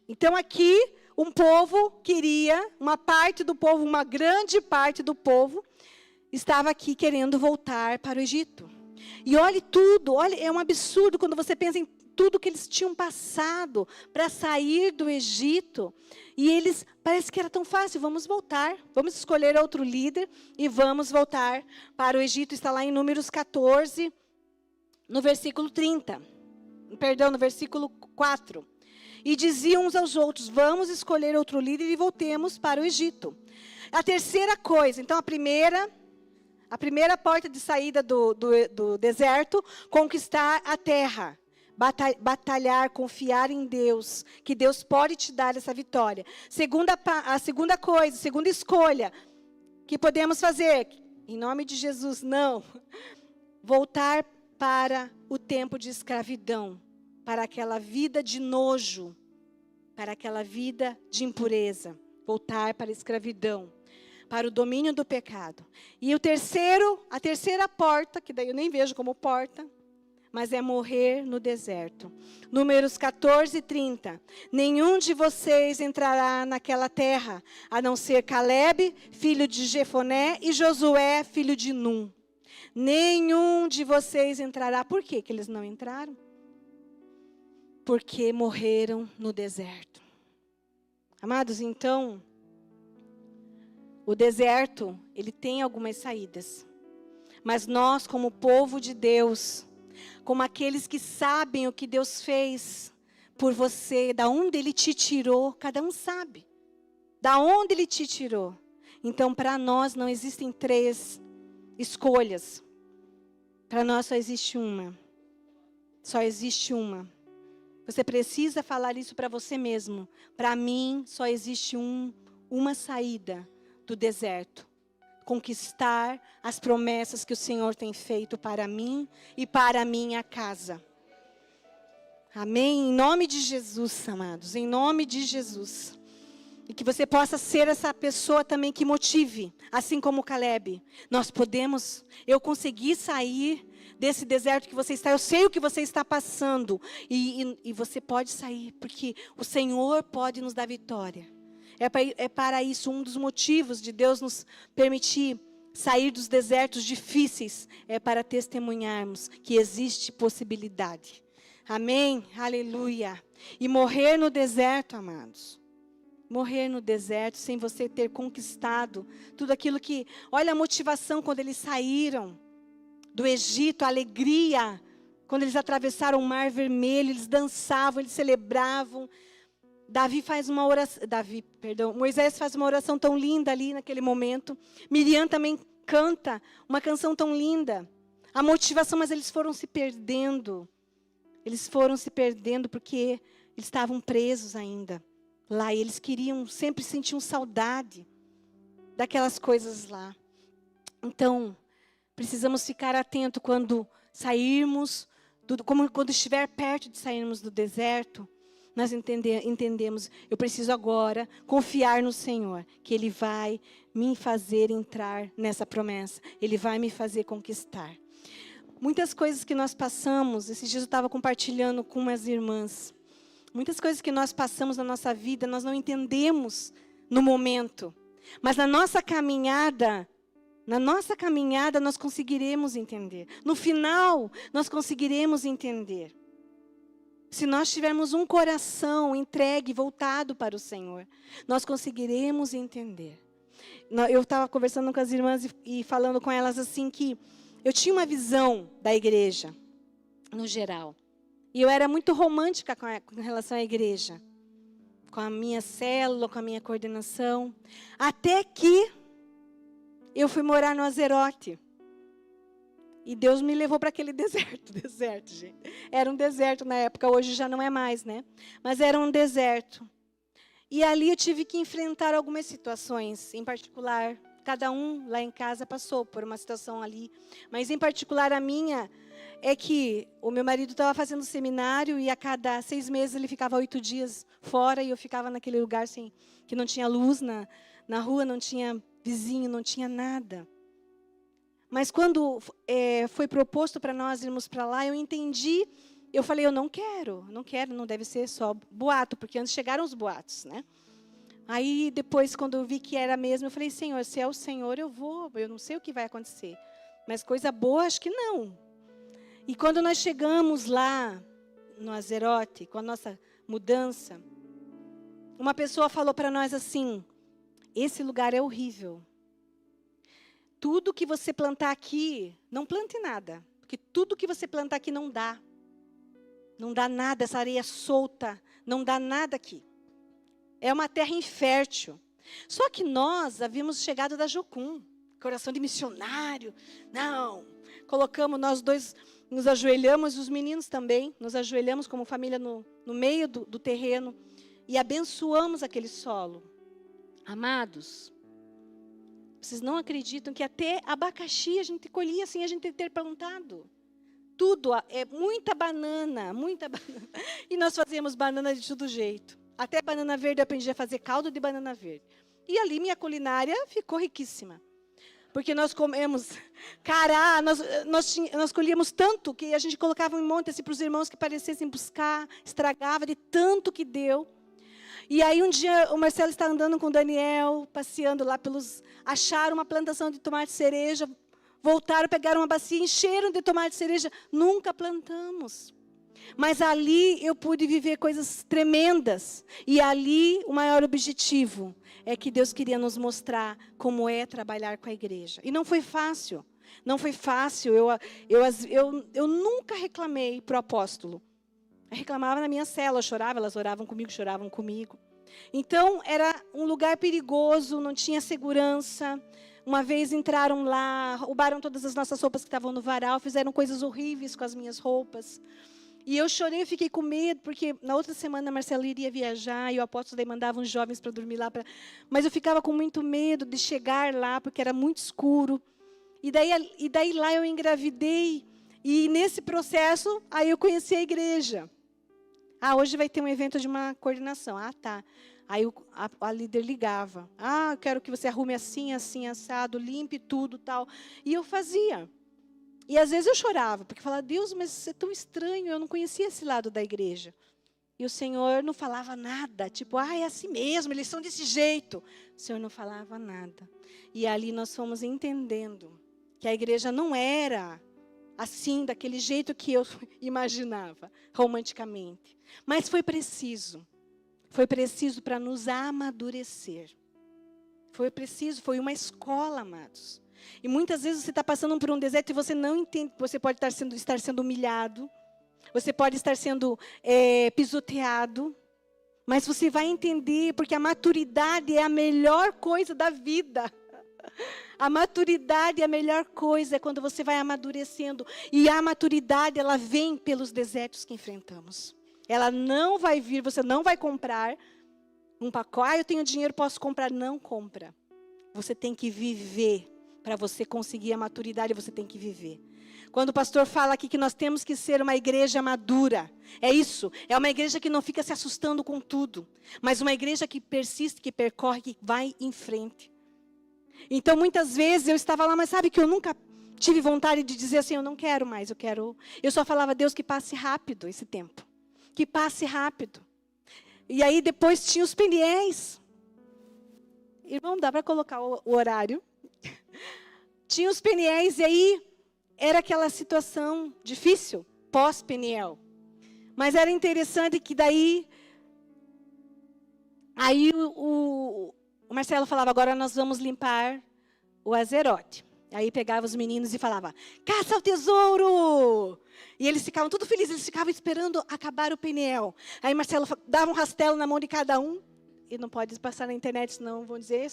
Então aqui um povo queria, uma parte do povo, uma grande parte do povo, estava aqui querendo voltar para o Egito. E olhe tudo, é um absurdo quando você pensa em tudo que eles tinham passado para sair do Egito. E eles, parece que era tão fácil, vamos voltar, vamos escolher outro líder e vamos voltar para o Egito. Está lá em Números 14, no versículo 30. Perdão, no versículo 4. E diziam uns aos outros: vamos escolher outro líder e voltemos para o Egito. A terceira coisa, então a primeira porta de saída do deserto, conquistar a terra. Batalhar, confiar em Deus, que Deus pode te dar essa vitória. A segunda escolha que podemos fazer, em nome de Jesus, não. Voltar para o tempo de escravidão, para aquela vida de nojo, para aquela vida de impureza. Voltar para a escravidão, para o domínio do pecado. E a terceira porta, que daí eu nem vejo como porta, mas é morrer no deserto. Números 14:30. Nenhum de vocês entrará naquela terra, a não ser Caleb, filho de Jefoné, e Josué, filho de Num. Nenhum de vocês entrará. Por quê que eles não entraram? Porque morreram no deserto. Amados, então, o deserto, ele tem algumas saídas. Mas nós, como povo de Deus, como aqueles que sabem o que Deus fez por você, da onde Ele te tirou, cada um sabe. Da onde Ele te tirou. Então, para nós não existem 3 escolhas. Para nós só existe uma. Só existe uma. Você precisa falar isso para você mesmo. Para mim, só existe uma saída do deserto. Conquistar as promessas que o Senhor tem feito para mim e para a minha casa. Amém? Em nome de Jesus, amados. Em nome de Jesus. E que você possa ser essa pessoa também que motive, assim como Caleb. Nós podemos, eu consegui sair desse deserto que você está, eu sei o que você está passando. E você pode sair, porque o Senhor pode nos dar vitória. É para isso, um dos motivos de Deus nos permitir sair dos desertos difíceis, é para testemunharmos que existe possibilidade. Amém? Aleluia. E morrer no deserto, amados. Morrer no deserto sem você ter conquistado tudo aquilo que... Olha a motivação quando eles saíram do Egito, a alegria. Quando eles atravessaram o Mar Vermelho, eles dançavam, eles celebravam. Moisés faz uma oração tão linda ali naquele momento. Miriam também canta uma canção tão linda. A motivação, mas eles foram se perdendo. Eles foram se perdendo porque eles estavam presos ainda lá. E eles sempre sentiam saudade daquelas coisas lá. Então, precisamos ficar atento quando sairmos, quando estiver perto de sairmos do deserto, nós entendemos, eu preciso agora confiar no Senhor, que Ele vai me fazer entrar nessa promessa, Ele vai me fazer conquistar. Muitas coisas que nós passamos, esses dias eu estava compartilhando com umas irmãs, muitas coisas que nós passamos na nossa vida, nós não entendemos no momento, mas na nossa caminhada nós conseguiremos entender. No final, nós conseguiremos entender. Se nós tivermos um coração entregue, voltado para o Senhor, nós conseguiremos entender. Eu estava conversando com as irmãs e falando com elas assim que eu tinha uma visão da igreja, no geral. E eu era muito romântica com relação à igreja. Com a minha célula, com a minha coordenação. Até que eu fui morar no Azerote. E Deus me levou para aquele deserto, gente. Era um deserto na época, hoje já não é mais, né? Mas era um deserto. E ali eu tive que enfrentar algumas situações, em particular, cada um lá em casa passou por uma situação ali. Mas em particular a minha é que o meu marido estava fazendo seminário e a cada 6 meses ele ficava 8 dias fora e eu ficava naquele lugar assim, que não tinha luz na rua, não tinha vizinho, não tinha nada. Mas quando foi proposto para nós irmos para lá, eu entendi, eu falei, eu não quero, não deve ser só boato, porque antes chegaram os boatos, né? Aí depois, quando eu vi que era mesmo, eu falei, Senhor, se é o Senhor, eu vou, eu não sei o que vai acontecer. Mas coisa boa, acho que não. E quando nós chegamos lá, no Azerote, com a nossa mudança, uma pessoa falou para nós assim, esse lugar é horrível. Tudo que você plantar aqui, não plante nada. Porque tudo que você plantar aqui não dá. Não dá nada, essa areia solta, não dá nada aqui. É uma terra infértil. Só que nós havíamos chegado da Jocum, coração de missionário. Não, colocamos, nós dois nos ajoelhamos, os meninos também, nos ajoelhamos como família no meio do terreno e abençoamos aquele solo. Amados, vocês não acreditam que até abacaxi a gente colhia sem a gente ter plantado. Tudo, muita banana. E nós fazíamos banana de todo jeito. Até banana verde eu aprendi a fazer caldo de banana verde. E ali minha culinária ficou riquíssima. Porque nós comemos cará, nós colhíamos tanto que a gente colocava um monte assim, para os irmãos que parecessem buscar, estragava de tanto que deu. E aí um dia o Marcelo está andando com o Daniel, passeando lá acharam uma plantação de tomate cereja, voltaram, pegaram uma bacia, encheram de tomate cereja, nunca plantamos. Mas ali eu pude viver coisas tremendas. E ali o maior objetivo é que Deus queria nos mostrar como é trabalhar com a igreja. E não foi fácil. Não foi fácil. Eu nunca reclamei para o apóstolo. Eu reclamava na minha cela, eu chorava, elas oravam comigo, choravam comigo. Então, era um lugar perigoso, não tinha segurança. Uma vez entraram lá, roubaram todas as nossas roupas que estavam no varal, fizeram coisas horríveis com as minhas roupas. E eu chorei, eu fiquei com medo, porque na outra semana a Marcela iria viajar e o apóstolo daí mandava uns jovens para dormir lá. Mas eu ficava com muito medo de chegar lá, porque era muito escuro. E daí lá eu engravidei. E nesse processo, aí eu conheci a igreja. Hoje vai ter um evento de uma coordenação. Tá. Aí a líder ligava. Eu quero que você arrume assim, assim, assado, limpe tudo, tal. E eu fazia. E às vezes eu chorava, porque eu falava, Deus, mas isso é tão estranho, eu não conhecia esse lado da igreja. E o Senhor não falava nada, tipo, é assim mesmo, eles são desse jeito. O Senhor não falava nada. E ali nós fomos entendendo que a igreja não era assim, daquele jeito que eu imaginava, romanticamente. Mas foi preciso para nos amadurecer. Foi uma escola, amados. E muitas vezes você está passando por um deserto e você não entende. Você pode estar sendo humilhado. Você pode estar sendo pisoteado. Mas você vai entender, porque a maturidade é a melhor coisa da vida. A maturidade é a melhor coisa, é quando você vai amadurecendo. E a maturidade, ela vem pelos desertos que enfrentamos. Ela não vai vir, você não vai comprar um pacote. Eu tenho dinheiro, posso comprar. Não compra. você tem que viver. Para você conseguir a maturidade, você tem que viver. Quando o pastor fala aqui que nós temos que ser uma igreja madura, é isso. É uma igreja que não fica se assustando com tudo. Mas uma igreja que persiste, que percorre, que vai em frente. Então, muitas vezes eu estava lá, mas sabe que eu nunca tive vontade de dizer assim, eu não quero mais, eu só falava, Deus, que passe rápido esse tempo. Que passe rápido. E aí depois tinha os Peniéis. Irmão, dá para colocar o horário? Tinha os Peniéis e aí era aquela situação difícil, pós-Peniel. Mas era interessante que daí, aí o Marcelo falava, agora nós vamos limpar o Azerote. Aí pegava os meninos e falava, caça o tesouro! E eles ficavam tudo felizes, eles ficavam esperando acabar o Peniel. Aí Marcelo dava um rastelo na mão de cada um. E não pode passar na internet, senão vão dizer,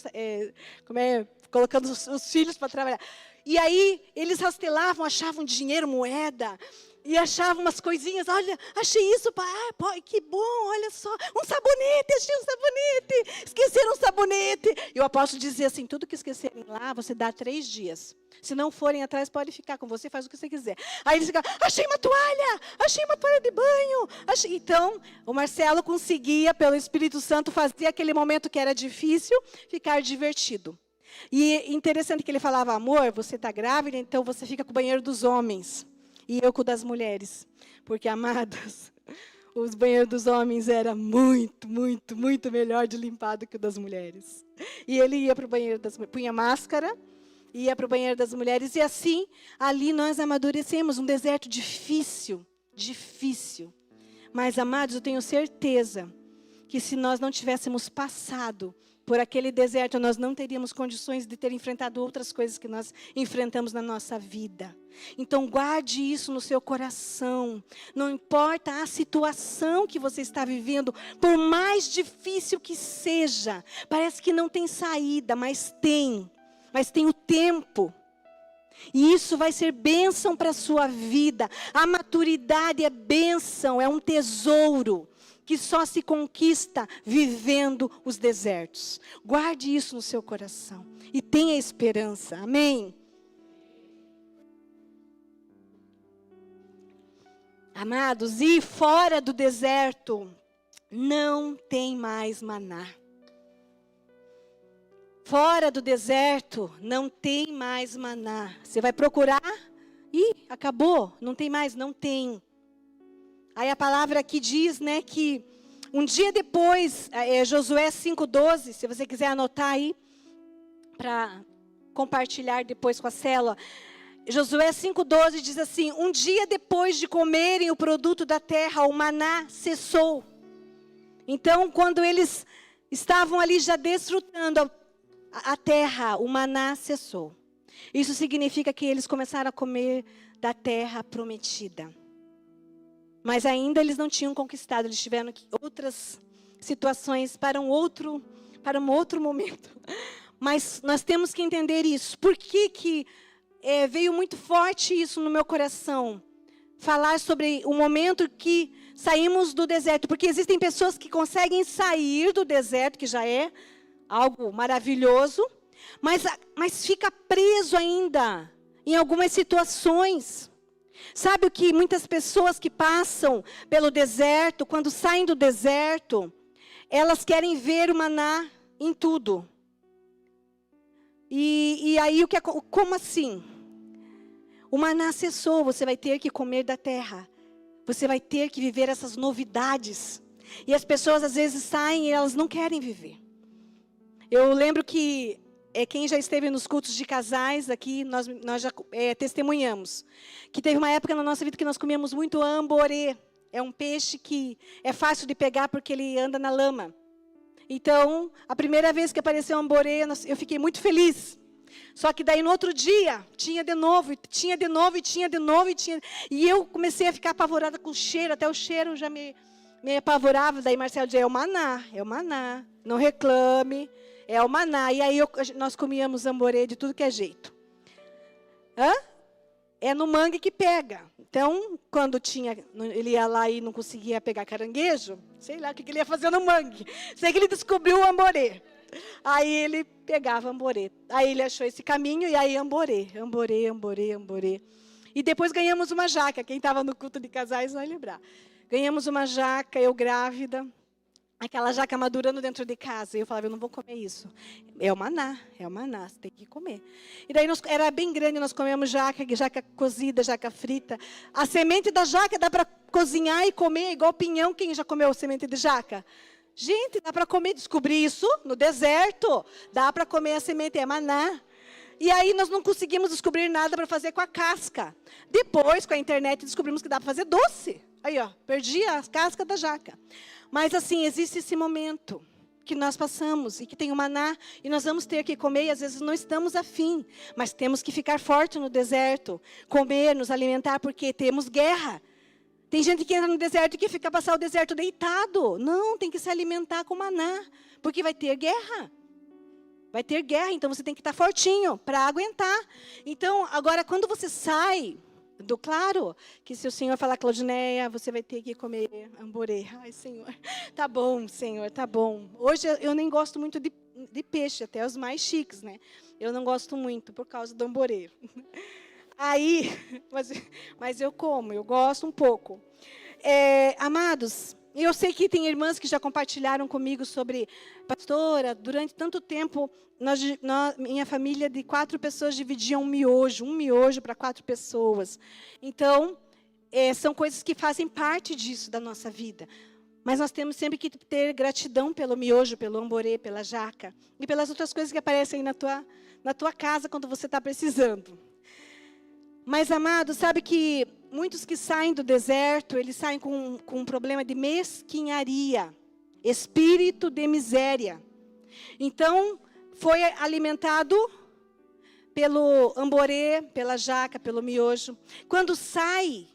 colocando os filhos para trabalhar. E aí, eles rastelavam, achavam dinheiro, moeda, e achavam umas coisinhas. Olha, achei isso, pai, que bom, olha só, um sabonete, achei um sabonete. Esqueceram um sabonete. E o apóstolo dizia assim, tudo que esquecerem lá, você dá 3 dias. Se não forem atrás, pode ficar com você, faz o que você quiser. Aí eles ficavam, achei uma toalha de banho. Então, o Marcelo conseguia, pelo Espírito Santo, fazer aquele momento que era difícil, ficar divertido. E interessante que ele falava, amor, você está grávida, então você fica com o banheiro dos homens. E eu com o das mulheres. Porque, amados, os banheiros dos homens era muito, muito, muito melhor de limpar do que o das mulheres. E ele ia para o banheiro das mulheres, punha máscara, ia para o banheiro das mulheres, e assim, ali nós amadurecemos, um deserto difícil, difícil. Mas, amados, eu tenho certeza que se nós não tivéssemos passado por aquele deserto, nós não teríamos condições de ter enfrentado outras coisas que nós enfrentamos na nossa vida. Então, guarde isso no seu coração. Não importa a situação que você está vivendo, por mais difícil que seja, parece que não tem saída, mas tem o tempo. E isso vai ser bênção para a sua vida. A maturidade é bênção, é um tesouro que só se conquista vivendo os desertos. Guarde isso no seu coração e tenha esperança. Amém? Amados, e fora do deserto não tem mais maná. Fora do deserto, não tem mais maná. Você vai procurar? Ih, acabou. Não tem mais? Não tem. Aí a palavra aqui diz, né, que um dia depois, Josué 5,12, se você quiser anotar aí, para compartilhar depois com a célula. Josué 5,12 diz assim, um dia depois de comerem o produto da terra, o maná cessou. Então, quando eles estavam ali já desfrutando a terra, o maná cessou. Isso significa que eles começaram a comer da terra prometida. Mas ainda eles não tinham conquistado, eles tiveram outras situações para um outro momento. Mas nós temos que entender isso. Por que veio muito forte isso no meu coração? Falar sobre o momento que saímos do deserto. Porque existem pessoas que conseguem sair do deserto, que já é algo maravilhoso, mas fica preso ainda em algumas situações. Sabe o que muitas pessoas que passam pelo deserto, quando saem do deserto, elas querem ver o maná em tudo. E aí, como assim? O maná cessou, você vai ter que comer da terra. Você vai ter que viver essas novidades. E as pessoas às vezes saem e elas não querem viver. Eu lembro que quem já esteve nos cultos de casais aqui, nós já testemunhamos. Que teve uma época na nossa vida que nós comíamos muito amborê. É um peixe que é fácil de pegar porque ele anda na lama. Então, a primeira vez que apareceu o amborê, eu fiquei muito feliz. Só que daí no outro dia, tinha de novo. E eu comecei a ficar apavorada com o cheiro, até o cheiro já me apavorava. Daí Marcelo dizia, é o maná, não reclame. É o maná. E aí nós comíamos amborê de tudo que é jeito. É no mangue que pega. Então, quando ele ia lá e não conseguia pegar caranguejo, sei lá o que ele ia fazer no mangue. Sei que ele descobriu o amborê. Aí ele pegava amborê. Aí ele achou esse caminho e aí amborê. E depois ganhamos uma jaca. Quem estava no culto de casais vai lembrar. Ganhamos uma jaca, eu grávida. Aquela jaca madurando dentro de casa. E eu falava, eu não vou comer isso. É o maná, você tem que comer. E daí era bem grande, nós comemos jaca cozida, jaca frita. A semente da jaca dá para cozinhar e comer igual pinhão. Quem já comeu semente de jaca? Gente, dá para comer, descobri isso no deserto. Dá para comer a semente, é maná. E aí nós não conseguimos descobrir nada para fazer com a casca. Depois, com a internet, descobrimos que dá para fazer doce. Aí, ó, perdi a casca da jaca. Mas assim, existe esse momento que nós passamos e que tem o maná e nós vamos ter que comer e às vezes não estamos afim, mas temos que ficar forte no deserto, comer, nos alimentar porque temos guerra. Tem gente que entra no deserto e que fica passar o deserto deitado. Não, tem que se alimentar com maná, porque vai ter guerra. Vai ter guerra, então você tem que estar fortinho para aguentar. Então, agora quando você sai claro que se o Senhor falar, Claudineia, você vai ter que comer amborê. Ai, Senhor, tá bom, Senhor, tá bom. Hoje eu nem gosto muito de peixe, até os mais chiques, né? Eu não gosto muito por causa do amborê. Aí, mas eu como, eu gosto um pouco. Amados, eu sei que tem irmãs que já compartilharam comigo sobre, pastora, durante tanto tempo, minha família de 4 pessoas dividia um miojo para 4 pessoas. Então, são coisas que fazem parte disso da nossa vida. Mas nós temos sempre que ter gratidão pelo miojo, pelo amborê, pela jaca e pelas outras coisas que aparecem aí na tua casa quando você está precisando. Mas, amado, sabe que muitos que saem do deserto, eles saem com um problema de mesquinharia, espírito de miséria. Então, foi alimentado pelo amborê, pela jaca, pelo miojo. Quando sai,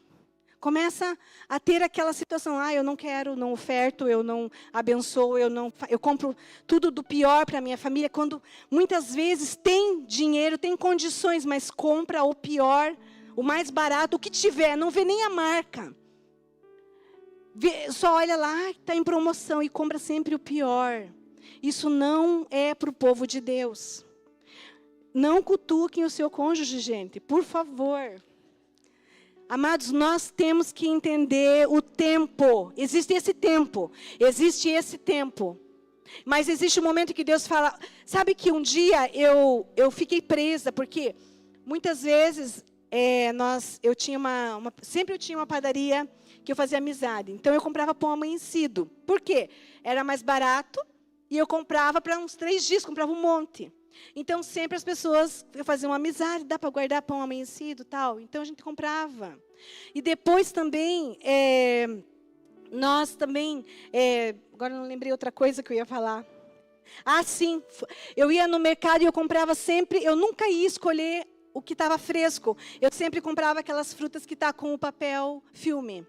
começa a ter aquela situação, eu não quero, não oferto, eu não abençoo, eu compro tudo do pior para a minha família, quando muitas vezes tem dinheiro, tem condições, mas compra o pior, o mais barato, o que tiver, não vê nem a marca. Só olha lá, está em promoção e compra sempre o pior. Isso não é para o povo de Deus. Não cutuquem o seu cônjuge, gente, por favor. Amados, nós temos que entender o tempo. Existe esse tempo. Mas existe um momento que Deus fala... Sabe que um dia eu fiquei presa, porque muitas vezes sempre eu tinha uma padaria que eu fazia amizade. Então eu comprava pão amanhecido. Por quê? Era mais barato e eu comprava para uns 3 dias, comprava um monte. Então, sempre as pessoas faziam uma amizade, dá para guardar pão amanhecido e tal. Então, a gente comprava. E depois também, nós também... agora não lembrei outra coisa que eu ia falar. Sim. Eu ia no mercado e eu comprava sempre... Eu nunca ia escolher o que estava fresco. Eu sempre comprava aquelas frutas que estão com o papel filme.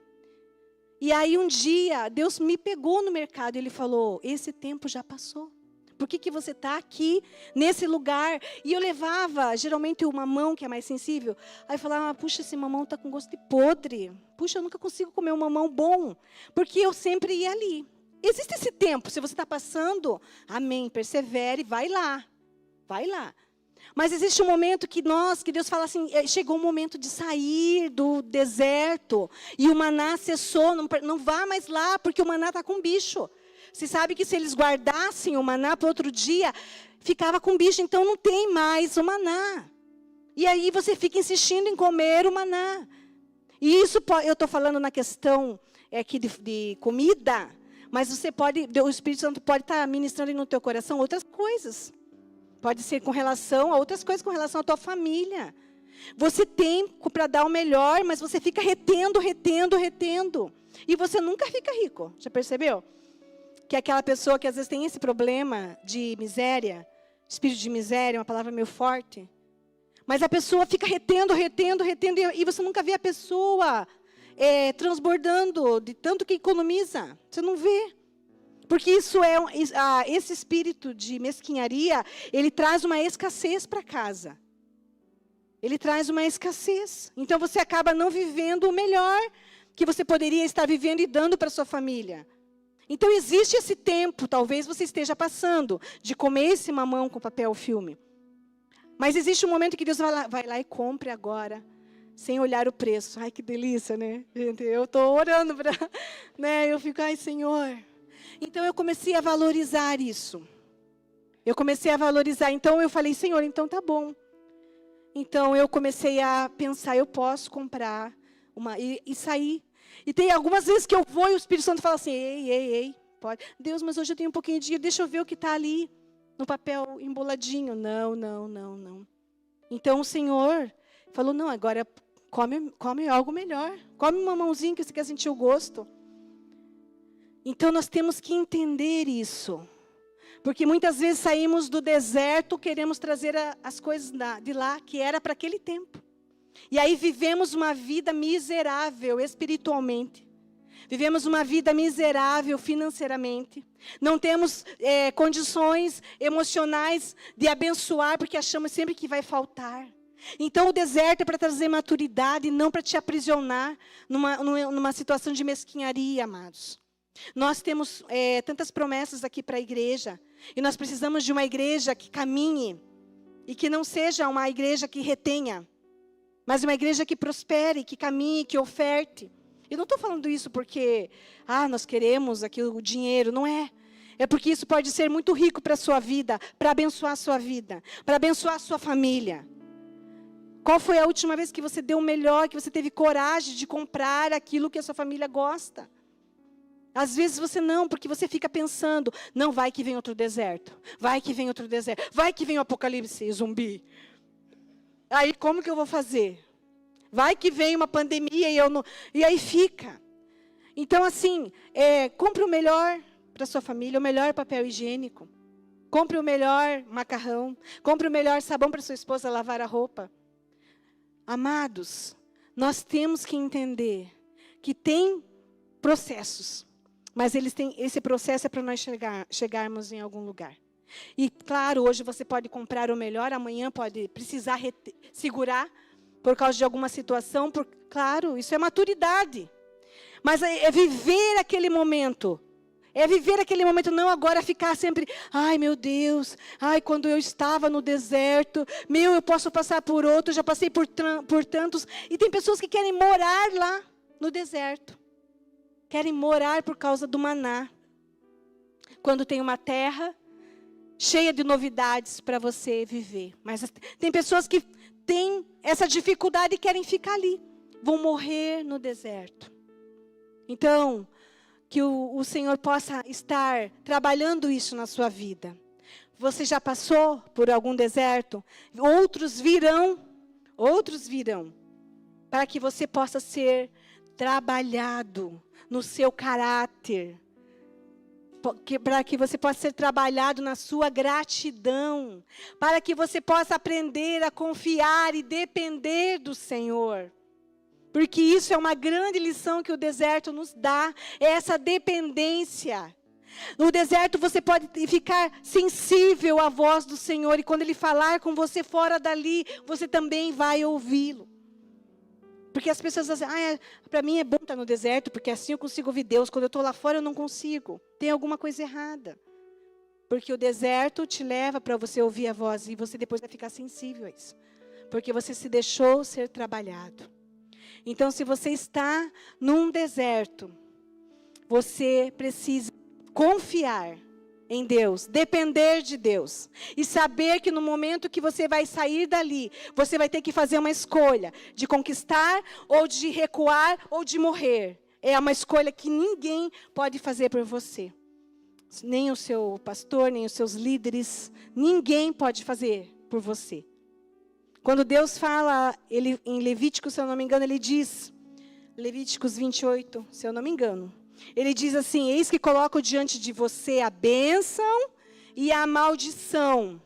E aí, um dia, Deus me pegou no mercado e Ele falou, esse tempo já passou. Por que você está aqui, nesse lugar? E eu levava, geralmente, o mamão, que é mais sensível. Aí eu falava, puxa, esse mamão está com gosto de podre. Puxa, eu nunca consigo comer um mamão bom. Porque eu sempre ia ali. Existe esse tempo, se você está passando, amém, persevere, vai lá. Vai lá. Mas existe um momento que Deus fala assim, chegou o momento de sair do deserto. E o maná cessou, não vá mais lá, porque o maná está com bicho. Você sabe que se eles guardassem o maná para outro dia, ficava com bicho, então não tem mais o maná. E aí você fica insistindo em comer o maná. E isso, eu estou falando na questão aqui de comida, mas o Espírito Santo pode estar ministrando no teu coração outras coisas. Pode ser com relação a outras coisas, com relação à tua família. Você tem para dar o melhor, mas você fica retendo. E você nunca fica rico, já percebeu? Que é aquela pessoa que às vezes tem esse problema de miséria, espírito de miséria, uma palavra meio forte. Mas a pessoa fica retendo, e você nunca vê a pessoa transbordando de tanto que economiza. Você não vê. Porque esse espírito de mesquinharia, ele traz uma escassez para casa. Ele traz uma escassez. Então você acaba não vivendo o melhor que você poderia estar vivendo e dando para sua família. Então existe esse tempo, talvez você esteja passando, de comer esse mamão com papel filme. Mas existe um momento que Deus vai lá e compre agora, sem olhar o preço. Ai, que delícia, né? Gente, eu estou orando para... Né? Eu fico, ai, Senhor. Então eu comecei a valorizar isso. Eu comecei a valorizar. Então eu falei, Senhor, então tá bom. Então eu comecei a pensar, eu posso comprar uma... E sair. E tem algumas vezes que eu vou e o Espírito Santo fala assim, ei, pode. Deus, mas hoje eu tenho um pouquinho de dinheiro, deixa eu ver o que está ali, no papel emboladinho. Não. Então o Senhor falou, não, agora come algo melhor. Come uma mãozinha que você quer sentir o gosto. Então nós temos que entender isso. Porque muitas vezes saímos do deserto, queremos trazer as coisas de lá, que era para aquele tempo. E aí vivemos uma vida miserável espiritualmente. Vivemos uma vida miserável financeiramente. Não temos condições emocionais de abençoar, porque achamos sempre que vai faltar. Então o deserto é para trazer maturidade, não para te aprisionar numa situação de mesquinharia, amados. Nós temos tantas promessas aqui para a igreja. E nós precisamos de uma igreja que caminhe. E que não seja uma igreja que retenha. Mas uma igreja que prospere, que caminhe, que oferte. Eu não estou falando isso porque nós queremos aqui o dinheiro. Não é. É porque isso pode ser muito rico para a sua vida. Para abençoar a sua vida. Para abençoar a sua família. Qual foi a última vez que você deu o melhor, que você teve coragem de comprar aquilo que a sua família gosta? Às vezes você não, porque você fica pensando, não, vai que vem outro deserto, vai que vem outro deserto, vai que vem o apocalipse zumbi. Aí como que eu vou fazer? Vai que vem uma pandemia e eu não... E aí fica. Então assim, compre o melhor para sua família, o melhor papel higiênico. Compre o melhor macarrão, compre o melhor sabão para sua esposa lavar a roupa. Amados, nós temos que entender que tem processos. Mas esse processo é para nós chegarmos em algum lugar. E, claro, hoje você pode comprar o melhor, amanhã pode precisar segurar por causa de alguma situação. Claro, isso é maturidade. Mas é viver aquele momento. É viver aquele momento, não agora ficar sempre... Ai, meu Deus, quando eu estava no deserto, eu posso passar por outro, já passei por tantos. E tem pessoas que querem morar lá no deserto. Querem morar por causa do maná. Quando tem uma terra cheia de novidades para você viver. Mas tem pessoas que têm essa dificuldade e querem ficar ali. Vão morrer no deserto. Então, que o Senhor possa estar trabalhando isso na sua vida. Você já passou por algum deserto? Outros virão. Para que você possa ser trabalhado no seu caráter, para que você possa ser trabalhado na sua gratidão, para que você possa aprender a confiar e depender do Senhor. Porque isso é uma grande lição que o deserto nos dá, é essa dependência. No deserto você pode ficar sensível à voz do Senhor, e quando Ele falar com você fora dali, você também vai ouvi-lo. Porque as pessoas dizem, para mim é bom estar no deserto, porque assim eu consigo ouvir Deus. Quando eu estou lá fora eu não consigo. Tem alguma coisa errada. Porque o deserto te leva para você ouvir a voz e você depois vai ficar sensível a isso. Porque você se deixou ser trabalhado. Então, se você está num deserto, você precisa confiar em Deus, depender de Deus. E saber que no momento que você vai sair dali, você vai ter que fazer uma escolha de conquistar, ou de recuar, ou de morrer. É uma escolha que ninguém pode fazer por você. Nem o seu pastor, nem os seus líderes, ninguém pode fazer por você. Quando Deus fala, em Levíticos, se eu não me engano, ele diz, Levíticos 28, se eu não me engano, ele diz assim, eis que coloco diante de você a bênção e a maldição.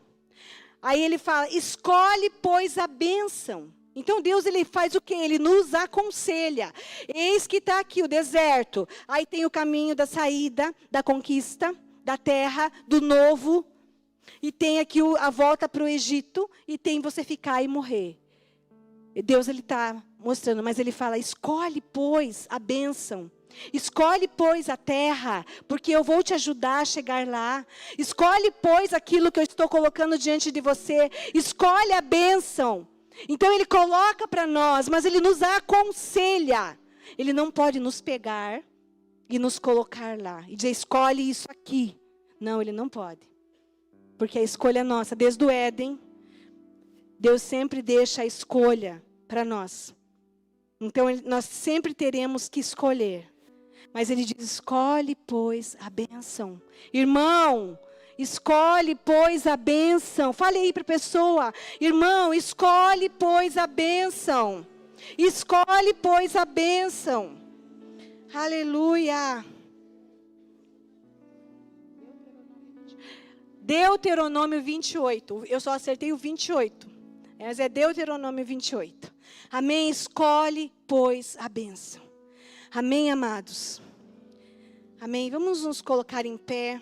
Aí ele fala, escolhe, pois, a bênção. Então Deus, ele faz o quê? Ele nos aconselha. Eis que está aqui o deserto. Aí tem o caminho da saída, da conquista, da terra, do novo. E tem aqui a volta para o Egito. E tem você ficar e morrer. Deus, ele está mostrando, mas ele fala, escolhe, pois, a bênção. Escolhe, pois, a terra, porque eu vou te ajudar a chegar lá. Escolhe, pois, aquilo que eu estou colocando diante de você. Escolhe a bênção. Então Ele coloca para nós, mas Ele nos aconselha. Ele não pode nos pegar e nos colocar lá. E dizer, escolhe isso aqui. Não, Ele não pode. Porque a escolha é nossa. Desde o Éden, Deus sempre deixa a escolha para nós. Então, nós sempre teremos que escolher. Mas Ele diz, escolhe, pois, a bênção. Irmão, escolhe, pois, a bênção. Fale aí para a pessoa. Irmão, escolhe, pois, a bênção. Escolhe, pois, a bênção. Aleluia. Deuteronômio 28. Eu só acertei o 28. Mas é Deuteronômio 28. Amém? Escolhe, pois, a bênção. Amém, amados? Amém? Vamos nos colocar em pé.